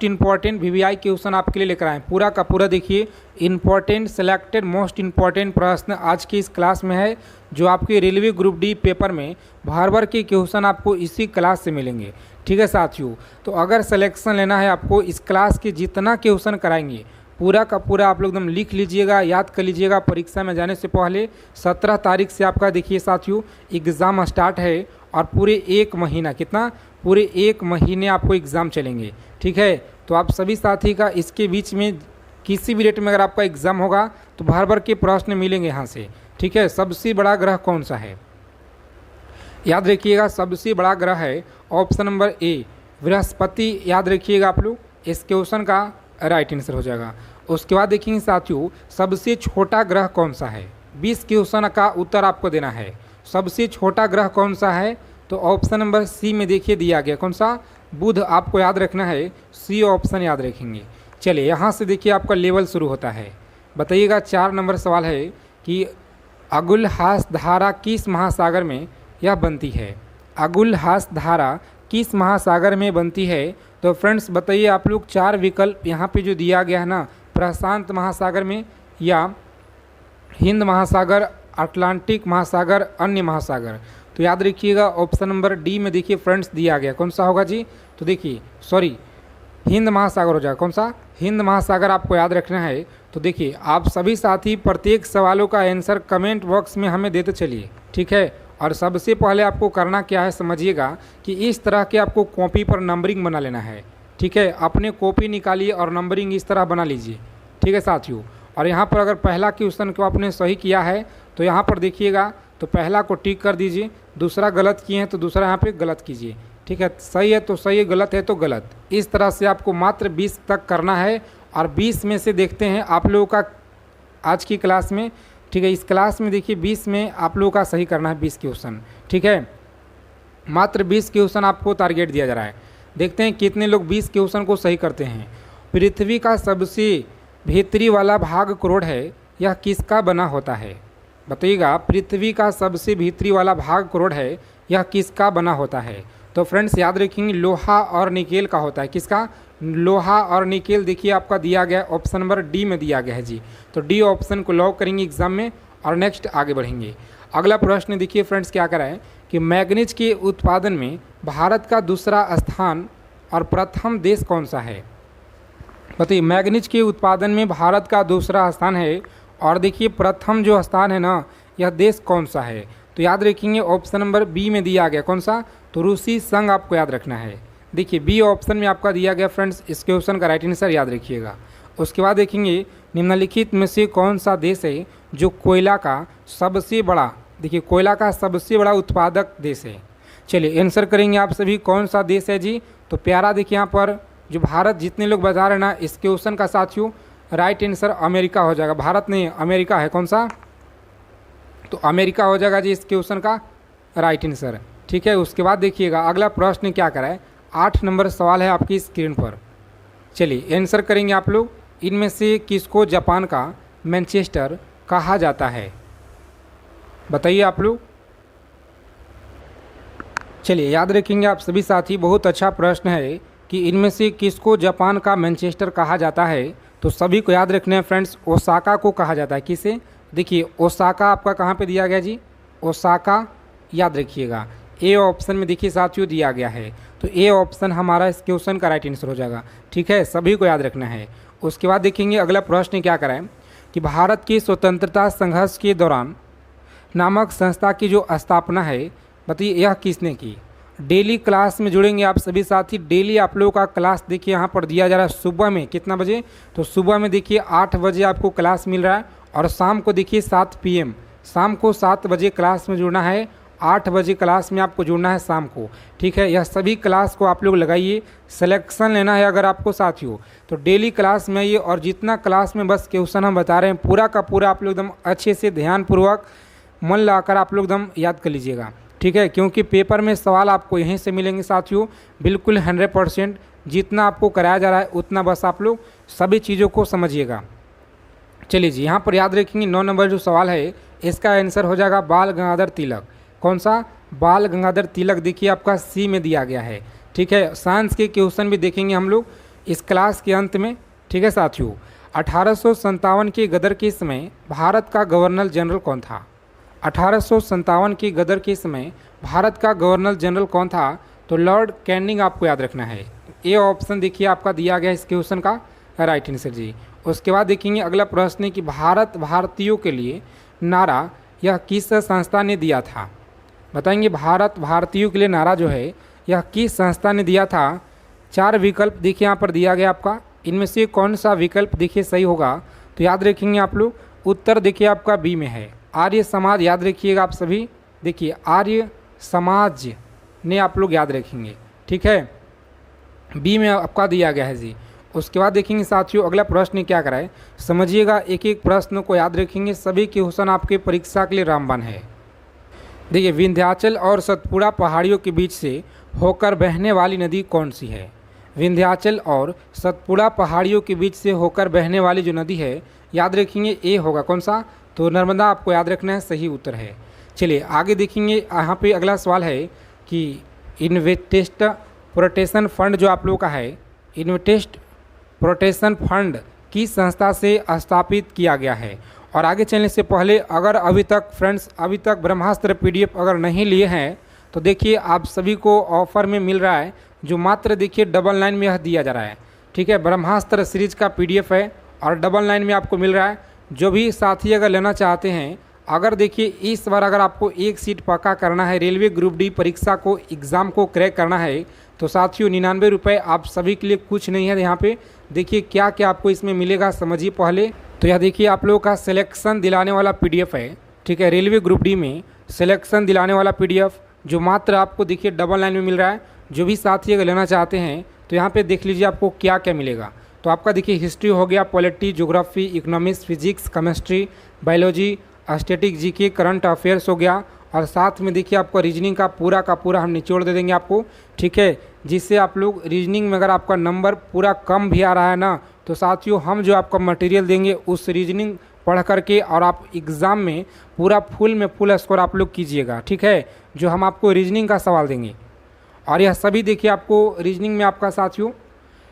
Most important VVI question आपके लिए लेकर आए हैं। पूरा का पूरा देखिए इंपॉर्टेंट सेलेक्टेड मोस्ट इंपॉर्टेंट प्रश्न आज की इस क्लास में है, जो आपके रेलवे ग्रुप डी पेपर में भर के क्वेश्चन आपको इसी क्लास से मिलेंगे। ठीक है साथियों, तो अगर सिलेक्शन लेना है आपको इस क्लास के जितना क्वेश्चन कराएंगे पूरा का पूरा आप लोग एकदम लिख लीजिएगा, याद कर लीजिएगा। परीक्षा में जाने से पहले 17 तारीख से आपका देखिए साथियों एग्ज़ाम स्टार्ट है और पूरे एक महीना, कितना, पूरे एक महीने आपको एग्ज़ाम चलेंगे। ठीक है, तो आप सभी साथी का इसके बीच में किसी भी रेट में अगर आपका एग्ज़ाम होगा तो भर के प्रश्न मिलेंगे यहाँ से। ठीक है, सबसे बड़ा ग्रह कौन सा है, याद रखिएगा, सबसे बड़ा ग्रह है ऑप्शन नंबर ए बृहस्पति। याद रखिएगा आप लोग, इस क्वेश्चन का राइट आंसर हो जाएगा। उसके बाद देखेंगे साथियों सबसे छोटा ग्रह कौन सा है। 20 क्वेश्चन का उत्तर आपको देना है। सबसे छोटा ग्रह कौन सा है, तो ऑप्शन नंबर सी में देखिए दिया गया, कौन सा, बुध। आपको याद रखना है, सी ऑप्शन याद रखेंगे। चलिए यहाँ से देखिए आपका लेवल शुरू होता है। बताइएगा 4 नंबर सवाल है कि अगुलहास धारा किस महासागर में यह बनती है। अगुलहास धारा किस महासागर में बनती है, तो फ्रेंड्स बताइए आप लोग 4 विकल्प यहाँ पे जो दिया गया है ना, प्रशांत महासागर में, या हिंद महासागर, अटलांटिक महासागर, अन्य महासागर। तो याद रखिएगा ऑप्शन नंबर डी में देखिए फ्रेंड्स दिया गया, कौन सा होगा जी, तो देखिए सॉरी हिंद महासागर हो जाएगा। कौन सा, हिंद महासागर आपको याद रखना है। तो देखिए आप सभी साथी प्रत्येक सवालों का आंसर कमेंट बॉक्स में हमें देते चलिए। ठीक है, और सबसे पहले आपको करना क्या है समझिएगा कि इस तरह के आपको कॉपी पर नंबरिंग बना लेना है। ठीक है, अपने कॉपी निकालिए और नंबरिंग इस तरह बना लीजिए। ठीक है साथियों, और यहाँ पर अगर पहला क्वेश्चन को आपने सही किया है तो यहाँ पर देखिएगा, तो पहला को टिक कर दीजिए, दूसरा गलत किए हैं तो दूसरा यहाँ पे गलत कीजिए। ठीक है, सही है तो सही, गलत है तो गलत। इस तरह से आपको मात्र 20 तक करना है, और 20 में से देखते हैं आप लोगों का आज की क्लास में। ठीक है, इस क्लास में देखिए 20 में आप लोगों का सही करना है 20 क्वेश्चन। ठीक है, मात्र 20 क्वेश्चन आपको टारगेट दिया जा रहा है। देखते हैं कितने लोग 20 क्वेश्चन को सही करते हैं। पृथ्वी का सबसे भीतरी वाला भाग करोड़ है, यह किसका बना होता है। बताइएगा, पृथ्वी का सबसे भीतरी वाला भाग करोड़ है, यह किसका बना होता है। तो फ्रेंड्स याद रखेंगे लोहा और निकेल का होता है। किसका, लोहा और निकेल। देखिए आपका दिया गया ऑप्शन नंबर डी में दिया गया है जी, तो डी ऑप्शन को लॉक करेंगे एग्जाम में और नेक्स्ट आगे बढ़ेंगे। अगला प्रश्न देखिए फ्रेंड्स क्या करा है कि मैग्नीज के उत्पादन में भारत का दूसरा स्थान और प्रथम देश कौन सा है। बताइए, मैग्नीज के उत्पादन में भारत का दूसरा स्थान है और देखिए प्रथम जो स्थान है ना, यह देश कौन सा है। तो याद रखेंगे ऑप्शन नंबर बी में दिया गया, कौन सा, तो रूसी संघ आपको याद रखना है। देखिए बी ऑप्शन में आपका दिया गया फ्रेंड्स, इस क्वेश्चन का राइट आंसर याद रखिएगा। उसके बाद देखेंगे निम्नलिखित में से कौन सा देश है जो कोयला का सबसे बड़ा, देखिए कोयला का सबसे बड़ा उत्पादक देश है। चलिए आंसर करेंगे आप सभी, कौन सा देश है जी, तो प्यारा देखिए यहाँ पर जो भारत, जितने लोग बता रहे हैं ना इस क्वेश्चन का साथियों राइट आंसर अमेरिका हो जाएगा। भारत नहीं, अमेरिका है। कौन सा, तो अमेरिका हो जाएगा जी इस क्वेश्चन का राइट आंसर। ठीक है, उसके बाद देखिएगा अगला प्रश्न क्या करा है, 8 नंबर सवाल है आपकी स्क्रीन पर। चलिए आंसर करेंगे आप लोग, इनमें से किसको जापान का मैनचेस्टर कहा जाता है। बताइए आप लोग। चलिए याद रखेंगे आप सभी साथी, बहुत अच्छा प्रश्न है कि इनमें से किसको जापान का मैनचेस्टर कहा जाता है। तो सभी को याद रखना है फ्रेंड्स, ओसाका को कहा जाता है। किसे, देखिए ओसाका आपका कहाँ पे दिया गया जी, ओसाका याद रखिएगा। ए ऑप्शन में देखिए साथियों दिया गया है, तो ए ऑप्शन हमारा इस क्वेश्चन का राइट आंसर हो जाएगा। ठीक है, सभी को याद रखना है। उसके बाद देखेंगे अगला प्रश्न क्या कराएं कि भारत की स्वतंत्रता संघर्ष के दौरान नामक संस्था की जो स्थापना है, बताइए यह किसने की। डेली क्लास में जुड़ेंगे आप सभी साथी। डेली आप लोगों का क्लास देखिए यहाँ पर दिया जा रहा है सुबह में, कितना बजे, तो सुबह में देखिए 8 बजे आपको क्लास मिल रहा है, और शाम को देखिए 7 PM, शाम को 7 बजे क्लास में जुड़ना है। 8 बजे क्लास में आपको जुड़ना है शाम को। ठीक है, यह सभी क्लास को आप लोग लगाइए। सिलेक्शन लेना है अगर आपको साथियों, तो डेली क्लास में आइए, और जितना क्लास में बस क्वेश्चन हम बता रहे हैं पूरा का पूरा आप लोग एकदम अच्छे से ध्यानपूर्वक मन लगाकर आप लोग एकदम याद कर लीजिएगा। ठीक है, क्योंकि पेपर में सवाल आपको यहीं से मिलेंगे साथियों, बिल्कुल 100%। जितना आपको कराया जा रहा है उतना बस आप लोग सभी चीज़ों को समझिएगा। चलिए जी, यहाँ पर याद रखेंगे 9 नंबर जो सवाल है इसका आंसर हो जाएगा बाल गंगाधर तिलक। कौन सा, बाल गंगाधर तिलक। देखिए आपका सी में दिया गया है। ठीक है, साइंस के क्वेश्चन भी देखेंगे हम लोग इस क्लास के अंत में। ठीक है साथियों, 1857 के गदर के समय भारत का गवर्नर जनरल कौन था? 1857 की गदर के समय भारत का गवर्नर जनरल कौन था? तो लॉर्ड कैनिंग आपको याद रखना है। ये ऑप्शन देखिए आपका दिया गया इस क्वेश्चन का राइट आंसर जी। उसके बाद देखेंगे अगला प्रश्न है कि भारत भारतीयों के लिए नारा यह किस संस्था ने दिया था? बताएंगे भारत भारतीयों के लिए नारा जो है यह किस संस्था ने दिया था? 4 विकल्प देखिए यहाँ पर दिया गया आपका, इनमें से कौन सा विकल्प देखिए सही होगा? तो याद रखेंगे आप लोग, उत्तर देखिए आपका बी में है, आर्य समाज। याद रखिएगा आप सभी, देखिए आर्य समाज ने आप लोग याद रखेंगे। ठीक है, बी में आपका दिया गया है जी। उसके बाद देखेंगे साथियों अगला प्रश्न क्या कराए, समझिएगा, एक एक प्रश्न को याद रखेंगे, सभी क्वेश्चन आपके परीक्षा के लिए रामबाण है। देखिए, विंध्याचल और सतपुड़ा पहाड़ियों के बीच से होकर बहने वाली नदी कौन सी है? विंध्याचल और सतपुड़ा पहाड़ियों के बीच से होकर बहने वाली जो नदी है, याद रखेंगे ए होगा कौन सा? तो नर्मदा आपको याद रखना है, सही उत्तर है। चलिए आगे देखेंगे, यहाँ पे अगला सवाल है कि इन्वेस्टेस्ट प्रोटेक्शन फंड जो आप लोगों का है, इन्वेस्टेस्ट प्रोटेक्शन फंड किस संस्था से स्थापित किया गया है? और आगे चलने से पहले अगर अभी तक फ्रेंड्स अभी तक ब्रह्मास्त्र पीडीएफ अगर नहीं लिए हैं तो देखिए आप सभी को ऑफर में मिल रहा है, जो मात्र देखिए 99 में यह दिया जा रहा है। ठीक है, ब्रह्मास्त्र सीरीज का पीडीएफ है और 99 में आपको मिल रहा है। जो भी साथी अगर लेना चाहते हैं, अगर देखिए इस बार अगर आपको एक सीट पक्का करना है, रेलवे ग्रुप डी परीक्षा को एग्ज़ाम को क्रैक करना है, तो साथियों 99 रुपये आप सभी के लिए कुछ नहीं है। यहाँ पे देखिए क्या क्या आपको इसमें मिलेगा, समझिए पहले। तो यह देखिए आप लोगों का सिलेक्शन दिलाने वाला पीडीएफ है। ठीक है, रेलवे ग्रुप डी में सिलेक्शन दिलाने वाला पीडीएफ जो मात्र आपको देखिए 99 में मिल रहा है। जो भी साथी अगर लेना चाहते हैं तो यहाँ पे देख लीजिए आपको क्या क्या मिलेगा। तो आपका देखिए हिस्ट्री हो गया, polity, geography, economics, physics, chemistry, biology, static, GK, current affairs हो गया, और साथ में देखिए आपको रीजनिंग का पूरा हम निचोड़ दे देंगे आपको। ठीक है, जिससे आप लोग रीजनिंग में अगर आपका नंबर पूरा कम भी आ रहा है ना, तो साथियों हम जो आपका मटेरियल देंगे उस रीजनिंग पढ़ करके और आप एग्ज़ाम में पूरा फुल स्कोर आप लोग कीजिएगा। ठीक है, जो हम आपको रीजनिंग का सवाल देंगे, और यह सभी देखिए आपको रीजनिंग में आपका साथियों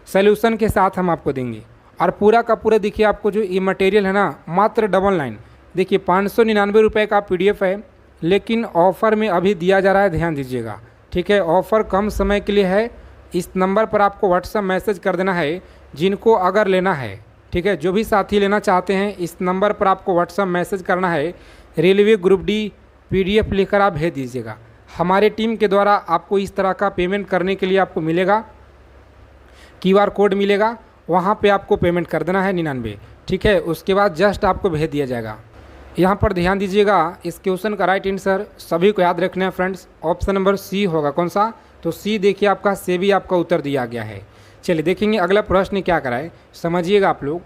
सॉल्यूशन के साथ हम आपको देंगे। और पूरा का पूरा देखिए आपको जो ये मटेरियल है ना, मात्र 99 देखिए 599 रुपये का पीडीएफ है, लेकिन ऑफ़र में अभी दिया जा रहा है, ध्यान दीजिएगा। ठीक है, ऑफ़र कम समय के लिए है। इस नंबर पर आपको व्हाट्सएप मैसेज कर देना है जिनको अगर लेना है। ठीक है, जो भी साथी लेना चाहते हैं इस नंबर पर आपको व्हाट्सएप मैसेज करना है, रेलवे ग्रुप डी पीडीएफ लेकर आप भेज दीजिएगा। हमारे टीम के द्वारा आपको इस तरह का पेमेंट करने के लिए आपको मिलेगा, क्यूआर कोड मिलेगा, वहाँ पे आपको पेमेंट कर देना है 99। ठीक है, उसके बाद जस्ट आपको भेज दिया जाएगा। यहाँ पर ध्यान दीजिएगा, इस क्वेश्चन का राइट आंसर सभी को याद रखना है फ्रेंड्स, ऑप्शन नंबर सी होगा कौन सा? तो सी देखिए आपका से भी आपका उत्तर दिया गया है। चलिए देखेंगे अगला प्रश्न क्या कराए, समझिएगा आप लोग।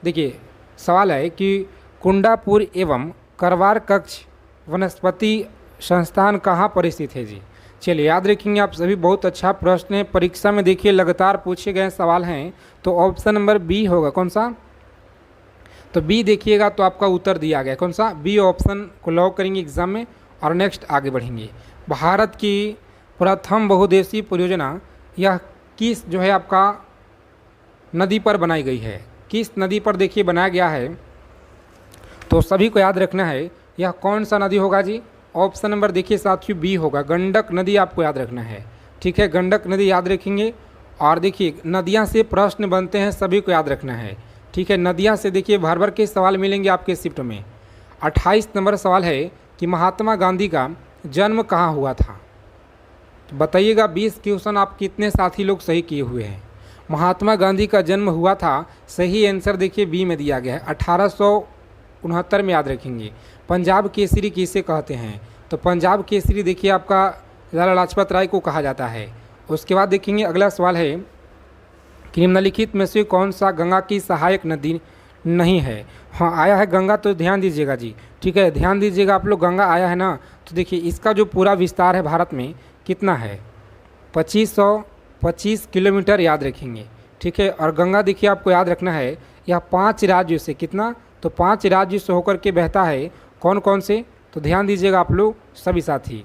देखिए सवाल है कि कुंडापुर एवं करवार कक्ष वनस्पति संस्थान कहाँ पर स्थित है जी? चलिए याद रखेंगे आप सभी, बहुत अच्छा प्रश्न है, परीक्षा में देखिए लगातार पूछे गए सवाल हैं। तो ऑप्शन नंबर बी होगा कौन सा? तो बी देखिएगा तो आपका उत्तर दिया गया कौन सा? बी ऑप्शन को लॉक करेंगे एग्जाम में और नेक्स्ट आगे बढ़ेंगे। भारत की प्रथम बहुउद्देशीय परियोजना यह किस जो है आपका नदी पर बनाई गई है? किस नदी पर देखिए बनाया गया है? तो सभी को याद रखना है, यह कौन सा नदी होगा जी? ऑप्शन नंबर देखिए साथियों बी होगा, गंडक नदी आपको याद रखना है। ठीक है, गंडक नदी याद रखेंगे। और देखिए नदियाँ से प्रश्न बनते हैं, सभी को याद रखना है। ठीक है, नदियाँ से देखिए भर भर के सवाल मिलेंगे आपके शिफ्ट में। 28 नंबर सवाल है कि महात्मा गांधी का जन्म कहाँ हुआ था? तो बताइएगा 20 क्वेश्चन आप कितने साथी लोग सही किए हुए हैं? महात्मा गांधी का जन्म हुआ था, सही आंसर देखिए बी में दिया गया है, 1869 में। याद रखेंगे पंजाब केसरी किसे कहते हैं? तो पंजाब केसरी देखिए आपका लाला लाजपत राय को कहा जाता है। उसके बाद देखेंगे अगला सवाल है कि निम्नलिखित में से कौन सा गंगा की सहायक नदी नहीं है? हाँ आया है गंगा, तो ध्यान दीजिएगा जी। ठीक है, ध्यान दीजिएगा आप लोग, गंगा आया है ना। तो देखिए इसका जो पूरा विस्तार है भारत में कितना है? 2525 किलोमीटर याद रखेंगे। ठीक है, और गंगा देखिए आपको याद रखना है यह 5 राज्यों से कितना? तो 5 राज्यों से होकर के बहता है। कौन कौन से? तो ध्यान दीजिएगा आप लोग सभी साथी,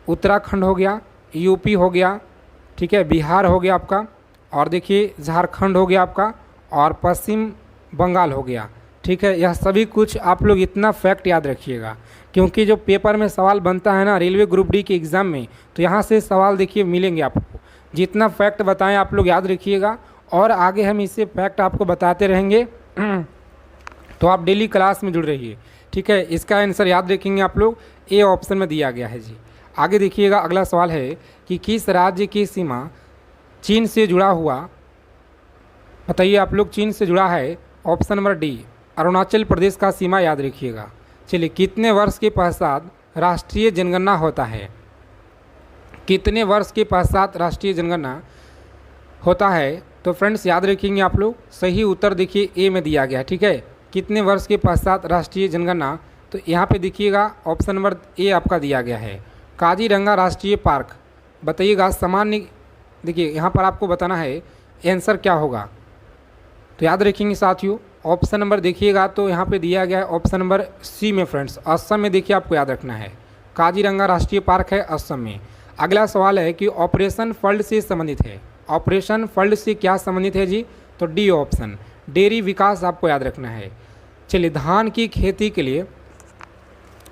उत्तराखंड हो गया, यूपी हो गया, ठीक है, बिहार हो गया आपका, और देखिए झारखंड हो गया आपका, और पश्चिम बंगाल हो गया। ठीक है, यह सभी कुछ आप लोग इतना फैक्ट याद रखिएगा, क्योंकि जो पेपर में सवाल बनता है ना रेलवे ग्रुप डी के एग्ज़ाम में, तो यहाँ से सवाल देखिए मिलेंगे आपको। जितना फैक्ट बताएं आप लोग याद रखिएगा, और आगे हम इससे फैक्ट आपको बताते रहेंगे। तो आप डेली क्लास में जुड़ रहिए। ठीक है, इसका आंसर याद रखेंगे आप लोग, ए ऑप्शन में दिया गया है जी। आगे देखिएगा, अगला सवाल है कि किस राज्य की सीमा चीन से जुड़ा हुआ, बताइए आप लोग, चीन से जुड़ा है। Option number D Arunachal Pradesh का सीमा याद रखिएगा। चलिए, कितने वर्ष के पश्चात राष्ट्रीय जनगणना होता है? कितने वर्ष के पश्चात राष्ट्रीय जनगणना होता है? तो फ्रेंड्स याद रखेंगे आप लोग, सही उत्तर देखिए ए में दिया गया है। ठीक है, कितने वर्ष के पश्चात राष्ट्रीय जनगणना, तो यहाँ पे देखिएगा ऑप्शन नंबर ए आपका दिया गया है, काजीरंगा राष्ट्रीय पार्क। बताइएगा सामान्य, देखिए यहाँ पर आपको बताना है आंसर क्या होगा, तो याद रखेंगे साथियों। ऑप्शन नंबर देखिएगा तो यहाँ पे दिया गया है ऑप्शन नंबर सी में फ्रेंड्स, असम में देखिए आपको याद रखना है, काजीरंगा राष्ट्रीय पार्क है असम में। अगला सवाल है कि ऑपरेशन फ्लड से संबंधित है। ऑपरेशन फ्लड से क्या संबंधित है जी? तो डी ऑप्शन, डेयरी विकास आपको याद रखना है। चलिए, धान की खेती के लिए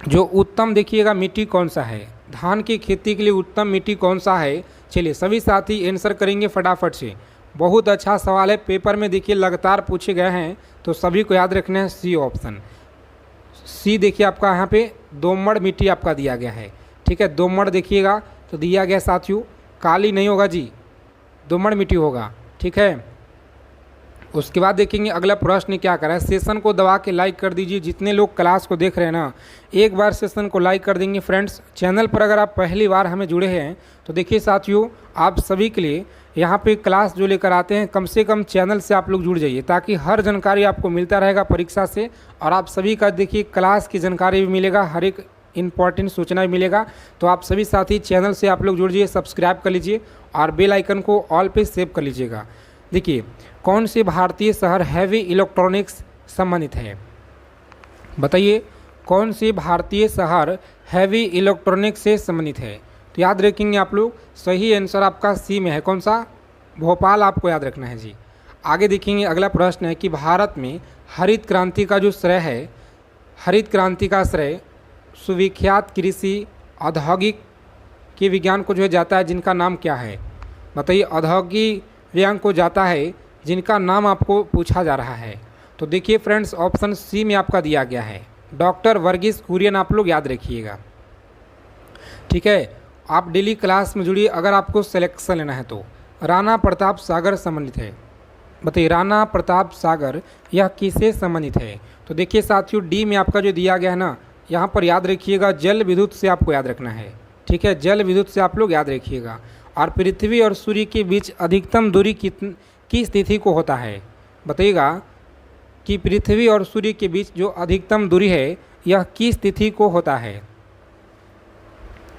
जो उत्तम देखिएगा मिट्टी कौन सा है? धान की खेती के लिए उत्तम मिट्टी कौन सा है? चलिए सभी साथी आंसर करेंगे फटाफट से। बहुत अच्छा सवाल है, पेपर में देखिए लगातार पूछे गए हैं, तो सभी को याद रखना है सी ऑप्शन। सी देखिए आपका यहाँ पे दोमड़ मिट्टी आपका दिया गया है। ठीक है, दोमड़ देखिएगा तो दिया गया साथियों, काली नहीं होगा जी, दोमड़ मिट्टी होगा। ठीक है, उसके बाद देखेंगे अगला प्रश्न क्या करा है। सेशन को दबा के लाइक कर दीजिए, जितने लोग क्लास को देख रहे हैं ना, एक बार सेशन को लाइक कर देंगे फ्रेंड्स। चैनल पर अगर आप पहली बार हमें जुड़े हैं तो देखिए साथियों, आप सभी के लिए यहाँ पे क्लास जो लेकर आते हैं, कम से कम चैनल से आप लोग जुड़ जाइए, ताकि हर जानकारी आपको मिलता रहेगा परीक्षा से, और आप सभी का देखिए क्लास की जानकारी भी मिलेगा, हर एक इम्पॉर्टेंट सूचना भी मिलेगा। तो आप सभी साथी चैनल से आप लोग जुड़ जाइए, सब्सक्राइब कर लीजिए और बेल आइकन को ऑल पे सेव कर लीजिएगा। देखिए, कौन से भारतीय शहर हैवी इलेक्ट्रॉनिक्स संबंधित है? बताइए, कौन से भारतीय शहर हैवी इलेक्ट्रॉनिक्स से संबंधित है? तो याद रखेंगे आप लोग, सही आंसर आपका सी में है। कौन सा? भोपाल आपको याद रखना है जी। आगे देखेंगे, अगला प्रश्न है कि भारत में हरित क्रांति का जो श्रेय है, हरित क्रांति का श्रेय सुविख्यात कृषि औद्योगिक के विज्ञान को जो है जाता है, जिनका नाम क्या है? बताइए, औद्योगिक विज्ञान को जाता है जिनका नाम आपको पूछा जा रहा है। तो देखिए फ्रेंड्स, ऑप्शन सी में आपका दिया गया है, डॉक्टर वर्गीस कुरियन, आप लोग याद रखिएगा। ठीक है, आप डेली क्लास में जुड़िए अगर आपको सिलेक्शन लेना है तो। राणा प्रताप सागर संबंधित है। बताइए, राणा प्रताप सागर यह किससे संबंधित है? तो देखिए साथियों, डी में आपका जो दिया गया है ना, यहाँ पर याद रखिएगा जल विद्युत से आपको याद रखना है। ठीक है, जल विद्युत से आप लोग याद रखिएगा। और पृथ्वी और सूर्य के बीच अधिकतम दूरी किस तिथि को होता है? बताइएगा कि पृथ्वी और सूर्य के बीच जो अधिकतम दूरी है, यह किस तिथि को होता है?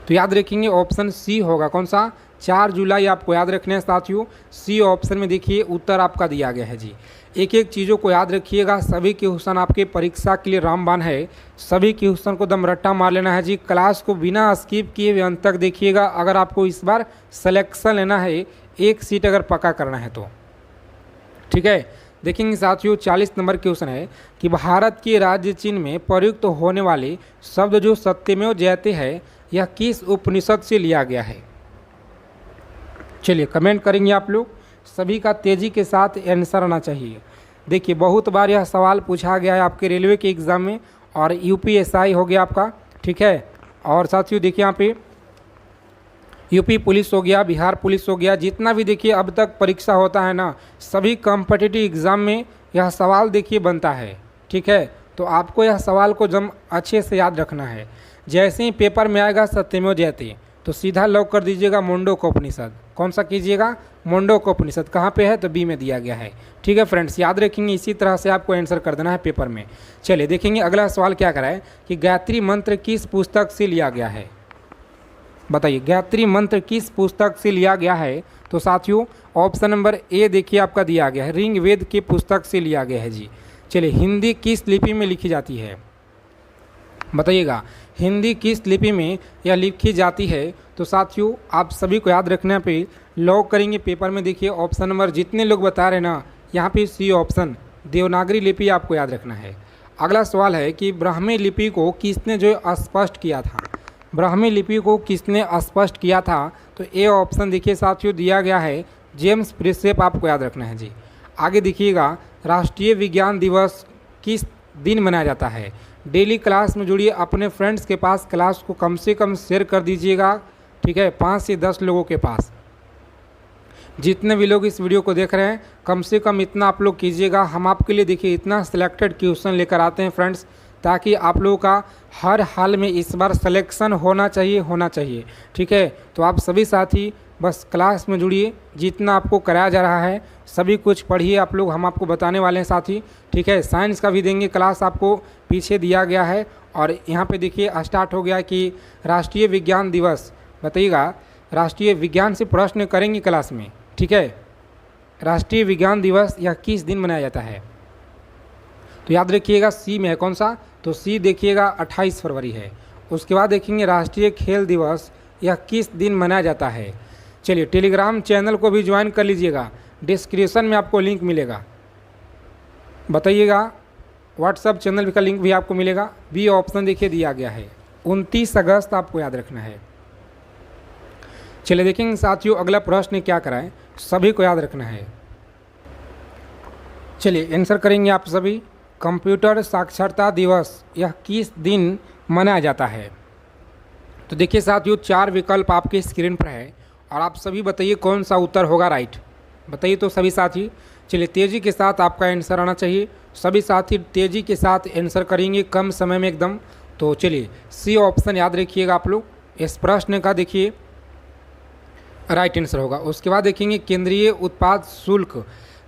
तो याद रखेंगे ऑप्शन सी होगा। कौन सा? 4 जुलाई आपको याद रखना है साथियों। सी ऑप्शन में देखिए उत्तर आपका दिया गया है जी। एक एक चीज़ों को याद रखिएगा, सभी क्वेश्चन आपके परीक्षा के लिए रामबाण है, सभी क्वेश्चन को दम रट्टा मार लेना है जी। क्लास को बिना स्किप किए हुए अंत तक देखिएगा, अगर आपको इस बार सिलेक्शन लेना है, एक सीट अगर पक्का करना है तो। ठीक है, देखेंगे साथियों 40 नंबर क्वेश्चन है कि भारत के राज्य चिन्ह में प्रयुक्त होने वाले शब्द जो सत्यमेव जयते है, यह किस उपनिषद से लिया गया है? चलिए कमेंट करेंगे आप लोग, सभी का तेज़ी के साथ आंसर आना चाहिए। देखिए, बहुत बार यह सवाल पूछा गया है आपके रेलवे के एग्ज़ाम में, और यूपीएसआई हो गया आपका। ठीक है, और साथियों देखिए यहाँ पे यूपी पुलिस हो गया, बिहार पुलिस हो गया, जितना भी देखिए अब तक परीक्षा होता है ना, सभी कॉम्पिटिटिव एग्ज़ाम में यह सवाल देखिए बनता है। ठीक है, तो आपको यह सवाल को जम अच्छे से याद रखना है। जैसे ही पेपर में आएगा सत्यमेव जयते, तो सीधा लॉक कर दीजिएगा मुंडकोपनिषद। कौन सा कीजिएगा? मुंडकोपनिषद। कहाँ पे है? तो बी में दिया गया है। ठीक है फ्रेंड्स, याद रखेंगे, इसी तरह से आपको आंसर कर देना है पेपर में। चलिए देखेंगे अगला सवाल क्या कराए कि गायत्री मंत्र किस पुस्तक से लिया गया है? बताइए, गायत्री मंत्र किस पुस्तक से लिया गया है? तो साथियों ऑप्शन नंबर ए देखिए आपका दिया गया है, ऋग्वेद की पुस्तक से लिया गया है जी। चलिए, हिंदी किस लिपि में लिखी जाती है? बताइएगा, हिंदी किस लिपि में यह लिखी जाती है? तो साथियों आप सभी को याद रखना पे लॉक करेंगे पेपर में। देखिए ऑप्शन नंबर जितने लोग बता रहे हैं ना, यहाँ पे सी ऑप्शन देवनागरी लिपि आपको याद रखना है। अगला सवाल है कि ब्राह्मी लिपि को किसने जो स्पष्ट किया था, ब्राह्मी लिपि को किसने स्पष्ट किया था, तो ए ऑप्शन देखिए साथियों दिया गया है जेम्स प्रिंसेप, आपको याद रखना है जी। आगे देखिएगा राष्ट्रीय विज्ञान दिवस किस दिन मनाया जाता है। डेली क्लास में जुड़िए, अपने फ्रेंड्स के पास क्लास को कम से कम शेयर कर दीजिएगा, ठीक है, 5 से 10 लोगों के पास। जितने भी लोग इस वीडियो को देख रहे हैं कम से कम इतना आप लोग कीजिएगा। हम आपके लिए देखिए इतना सिलेक्टेड क्वेश्चन लेकर आते हैं फ्रेंड्स, ताकि आप लोगों का हर हाल में इस बार सिलेक्शन होना चाहिए, ठीक है। तो आप सभी साथी बस क्लास में जुड़िए, जितना आपको कराया जा रहा है सभी कुछ पढ़िए आप लोग, हम आपको बताने वाले हैं साथी, ठीक है। साइंस का भी देंगे क्लास, आपको पीछे दिया गया है। और यहाँ पे देखिए स्टार्ट हो गया कि राष्ट्रीय विज्ञान दिवस, बताइएगा राष्ट्रीय विज्ञान से प्रश्न करेंगे क्लास में, ठीक है। राष्ट्रीय विज्ञान दिवस यह किस दिन मनाया जाता है, तो याद रखिएगा सी में है कौन सा, तो सी देखिएगा 28 फरवरी है। उसके बाद देखेंगे राष्ट्रीय खेल दिवस यह किस दिन मनाया जाता है। चलिए टेलीग्राम चैनल को भी ज्वाइन कर लीजिएगा, डिस्क्रिप्शन में आपको लिंक मिलेगा, बताइएगा। व्हाट्सअप चैनल का लिंक भी आपको मिलेगा। बी ऑप्शन देखिए दिया गया है 29 अगस्त, आपको याद रखना है। चलिए देखेंगे साथियों अगला प्रश्न क्या कराएं, सभी को याद रखना है। चलिए आंसर करेंगे आप सभी। कंप्यूटर साक्षरता दिवस यह किस दिन मनाया जाता है, तो देखिए साथियों 4 विकल्प आपके स्क्रीन पर है और आप सभी बताइए कौन सा उत्तर होगा राइट, बताइए तो सभी साथी। चलिए तेज़ी के साथ आपका आंसर आना चाहिए, सभी साथी तेज़ी के साथ आंसर करेंगे कम समय में एकदम। तो चलिए सी ऑप्शन याद रखिएगा आप लोग, इस प्रश्न का देखिए राइट आंसर होगा। उसके बाद देखेंगे केंद्रीय उत्पाद शुल्क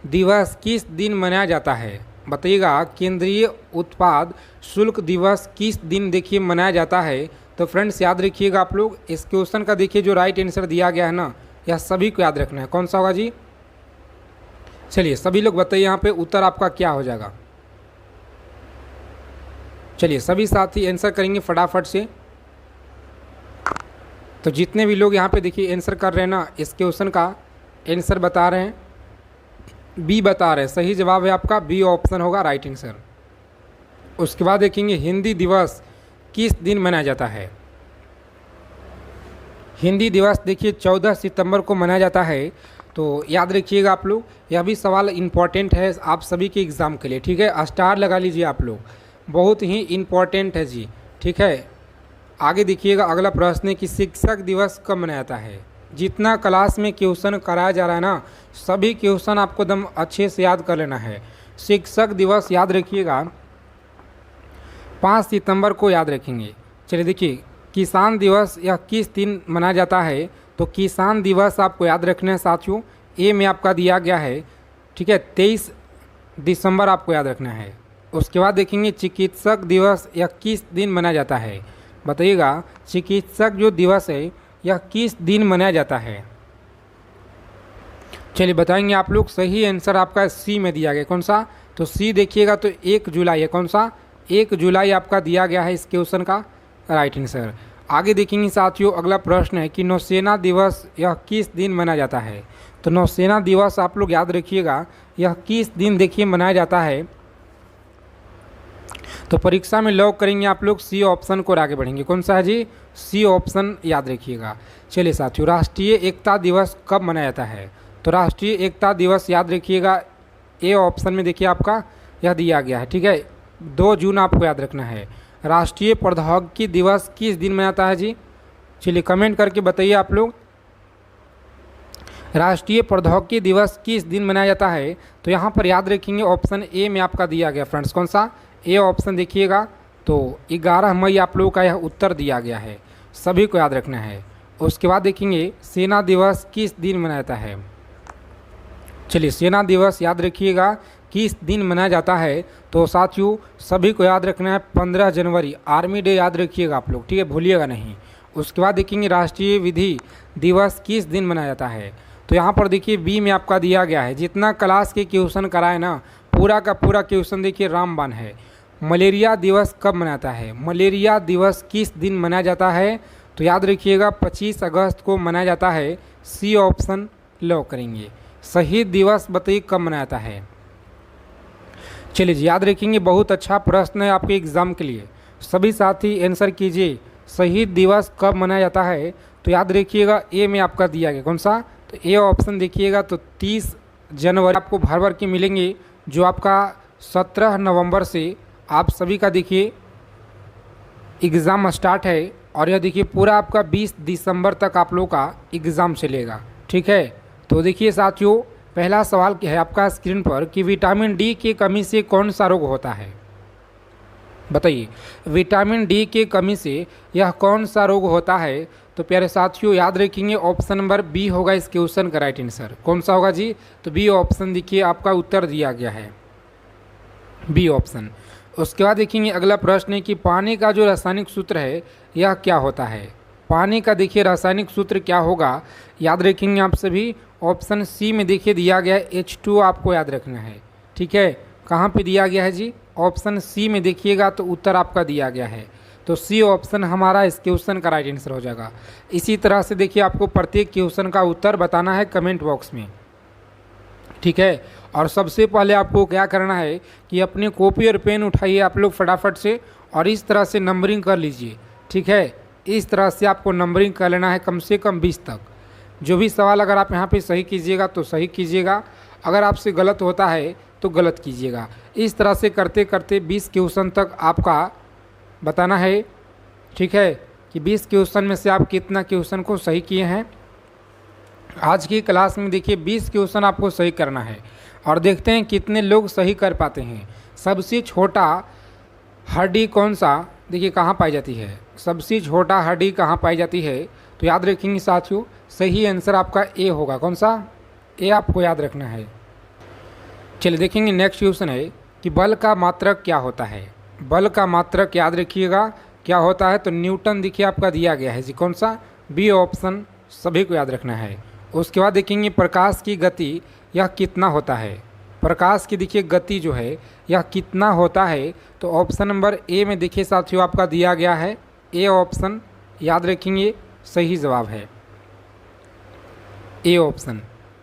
दिवस किस दिन मनाया जाता है, बताइएगा केंद्रीय उत्पाद शुल्क दिवस किस दिन देखिए मनाया जाता है। तो फ्रेंड्स याद रखिएगा आप लोग, इस क्वेश्चन का देखिए जो राइट आंसर दिया गया है ना, यह सभी को याद रखना है, कौन सा होगा जी। चलिए सभी लोग बताइए यहाँ पे उत्तर आपका क्या हो जाएगा। चलिए सभी साथी आंसर करेंगे फटाफट से। तो जितने भी लोग यहाँ पे देखिए आंसर कर रहे हैं ना, इस क्वेश्चन का आंसर बता रहे हैं, बी बता रहे हैं, सही जवाब है आपका बी ऑप्शन होगा राइट आंसर। उसके बाद देखेंगे हिंदी दिवस किस दिन मनाया जाता है। हिंदी दिवस देखिए 14 सितंबर को मनाया जाता है। तो याद रखिएगा आप लोग, यह भी सवाल इम्पॉर्टेंट है आप सभी के एग्ज़ाम के लिए, ठीक है। स्टार लगा लीजिए आप लोग, बहुत ही इम्पॉर्टेंट है जी, ठीक है। आगे देखिएगा अगला प्रश्न है कि शिक्षक दिवस कब मनाया जाता है। जितना क्लास में क्वेश्चन कराया जा रहा है ना, सभी क्वेश्चन आपको एकदम अच्छे से याद कर लेना है। शिक्षक दिवस याद रखिएगा 5 सितंबर को याद रखेंगे। चलिए देखिए किसान दिवस यह किस दिन मनाया जाता है, तो किसान दिवस आपको याद रखना है साथियों, ए में आपका दिया गया है, ठीक है, 23 दिसंबर आपको याद रखना है। उसके बाद देखेंगे चिकित्सक दिवस यह किस दिन मनाया जाता है, बताइएगा चिकित्सक जो दिवस है यह किस दिन मनाया जाता है। चलिए बताएंगे आप लोग, सही आंसर आपका सी में दिया गया, कौन सा, तो सी देखिएगा तो 1 जुलाई है, कौन सा 1 जुलाई आपका दिया गया है इस क्वेश्चन का राइट आंसर। आगे देखेंगे साथियों अगला प्रश्न है कि नौसेना दिवस यह किस दिन मनाया जाता है। तो नौसेना दिवस आप लोग याद रखिएगा यह किस दिन देखिए मनाया जाता है। तो परीक्षा में लॉक करेंगे आप लोग सी ऑप्शन को, आगे बढ़ेंगे, कौन सा है जी, सी ऑप्शन याद रखिएगा। चलिए साथियों राष्ट्रीय एकता दिवस कब मनाया जाता है, तो राष्ट्रीय एकता दिवस याद रखिएगा ए ऑप्शन में देखिए आपका यह दिया गया है, ठीक है, 2 जून आपको याद रखना है। राष्ट्रीय प्रौद्योगिकी दिवस किस दिन मनाता है जी, चलिए कमेंट करके बताइए आप लोग, राष्ट्रीय प्रौद्योगिकी दिवस किस दिन मनाया जाता है। तो यहाँ पर याद रखेंगे ऑप्शन ए में आपका दिया गया फ्रेंड्स, कौन सा ए ऑप्शन देखिएगा, तो 11 मई आप लोगों का यह उत्तर दिया गया है, सभी को याद रखना है। उसके बाद देखेंगे सेना दिवस किस दिन मनाया जाता है। चलिए सेना दिवस याद रखिएगा किस दिन मनाया जाता है, तो साथियों सभी को याद रखना है 15 जनवरी, आर्मी डे याद रखिएगा आप लोग, ठीक है, भूलिएगा नहीं। उसके बाद देखेंगे राष्ट्रीय विधि दिवस किस दिन मनाया जाता है। तो यहाँ पर देखिए बी में आपका दिया गया है, जितना क्लास के क्वेश्चन कराए ना पूरा का पूरा क्वेश्चन देखिए रामबाण है। मलेरिया दिवस कब मनाता है, मलेरिया दिवस किस दिन मनाया जाता है, तो याद रखिएगा 25 अगस्त को मनाया जाता है, सी ऑप्शन लॉक करेंगे। शहीद दिवस बताइए कब मनाया जाता है। चलिए जी, याद रखेंगे, बहुत अच्छा प्रश्न है आपके एग्ज़ाम के लिए। सभी साथी आंसर कीजिए, शहीद दिवस कब मनाया जाता है। तो याद रखिएगा, ए में आपका दिया गया कौन सा, तो ए ऑप्शन देखिएगा तो 30 जनवरी आपको भर के मिलेंगे, जो आपका 17 नवंबर से आप सभी का देखिए एग्ज़ाम स्टार्ट है, और यह देखिए पूरा आपका 20 दिसंबर तक आप लोग का एग्ज़ाम चलेगा। ठीक है, तो देखिए साथियों, पहला सवाल क्या है आपका स्क्रीन पर कि विटामिन डी की कमी से कौन सा रोग होता है। बताइए, विटामिन डी की कमी से यह कौन सा रोग होता है। तो प्यारे साथियों याद रखेंगे, ऑप्शन नंबर बी होगा इस क्वेश्चन का राइट आंसर। कौन सा होगा जी, तो बी ऑप्शन देखिए आपका उत्तर दिया गया है, बी ऑप्शन। उसके बाद देखेंगे अगला प्रश्न है कि पानी का जो रासायनिक सूत्र है यह क्या होता है। पानी का देखिए रासायनिक सूत्र क्या होगा, याद रखेंगे आप सभी, ऑप्शन सी में देखिए दिया गया है H2O, आपको याद रखना है। ठीक है, कहाँ पे दिया गया है जी, ऑप्शन सी में देखिएगा तो उत्तर आपका दिया गया है, तो सी ऑप्शन हमारा इस क्वेश्चन का राइट आंसर हो जाएगा। इसी तरह से देखिए आपको प्रत्येक क्वेश्चन का उत्तर बताना है कमेंट बॉक्स में। ठीक है, और सबसे पहले आपको क्या करना है कि अपनी कॉपी और पेन उठाइए आप लोग फटाफट से, और इस तरह से नंबरिंग कर लीजिए। ठीक है, इस तरह से आपको नंबरिंग कर लेना है कम से कम 20 तक। जो भी सवाल अगर आप यहाँ पे सही कीजिएगा तो सही कीजिएगा, अगर आपसे गलत होता है तो गलत कीजिएगा। इस तरह से करते करते 20 क्वेश्चन तक आपका बताना है। ठीक है, कि 20 क्वेश्चन में से आप कितना क्वेश्चन को सही किए हैं। आज की क्लास में देखिए 20 क्वेश्चन आपको सही करना है, और देखते हैं कितने लोग सही कर पाते हैं। सबसे छोटा हड्डी कौन सा देखिए कहाँ पाई जाती है, सबसे छोटा हड्डी कहाँ पाई जाती है। तो याद रखेंगे साथियों, सही आंसर आपका ए होगा। कौन सा, ए आपको याद रखना है। चलिए देखेंगे नेक्स्ट क्वेश्चन है कि बल का मात्रक क्या होता है। बल का मात्रक याद रखिएगा क्या होता है, तो न्यूटन देखिए आपका दिया गया है जी। कौन सा, बी ऑप्शन सभी को याद रखना है। उसके बाद देखेंगे प्रकाश की गति यह कितना होता है। प्रकाश की देखिए गति जो है यह कितना होता है, तो ऑप्शन नंबर ए में देखिए साथियों आपका दिया गया है, ए ऑप्शन याद रखेंगे सही जवाब है, ए ऑप्शन।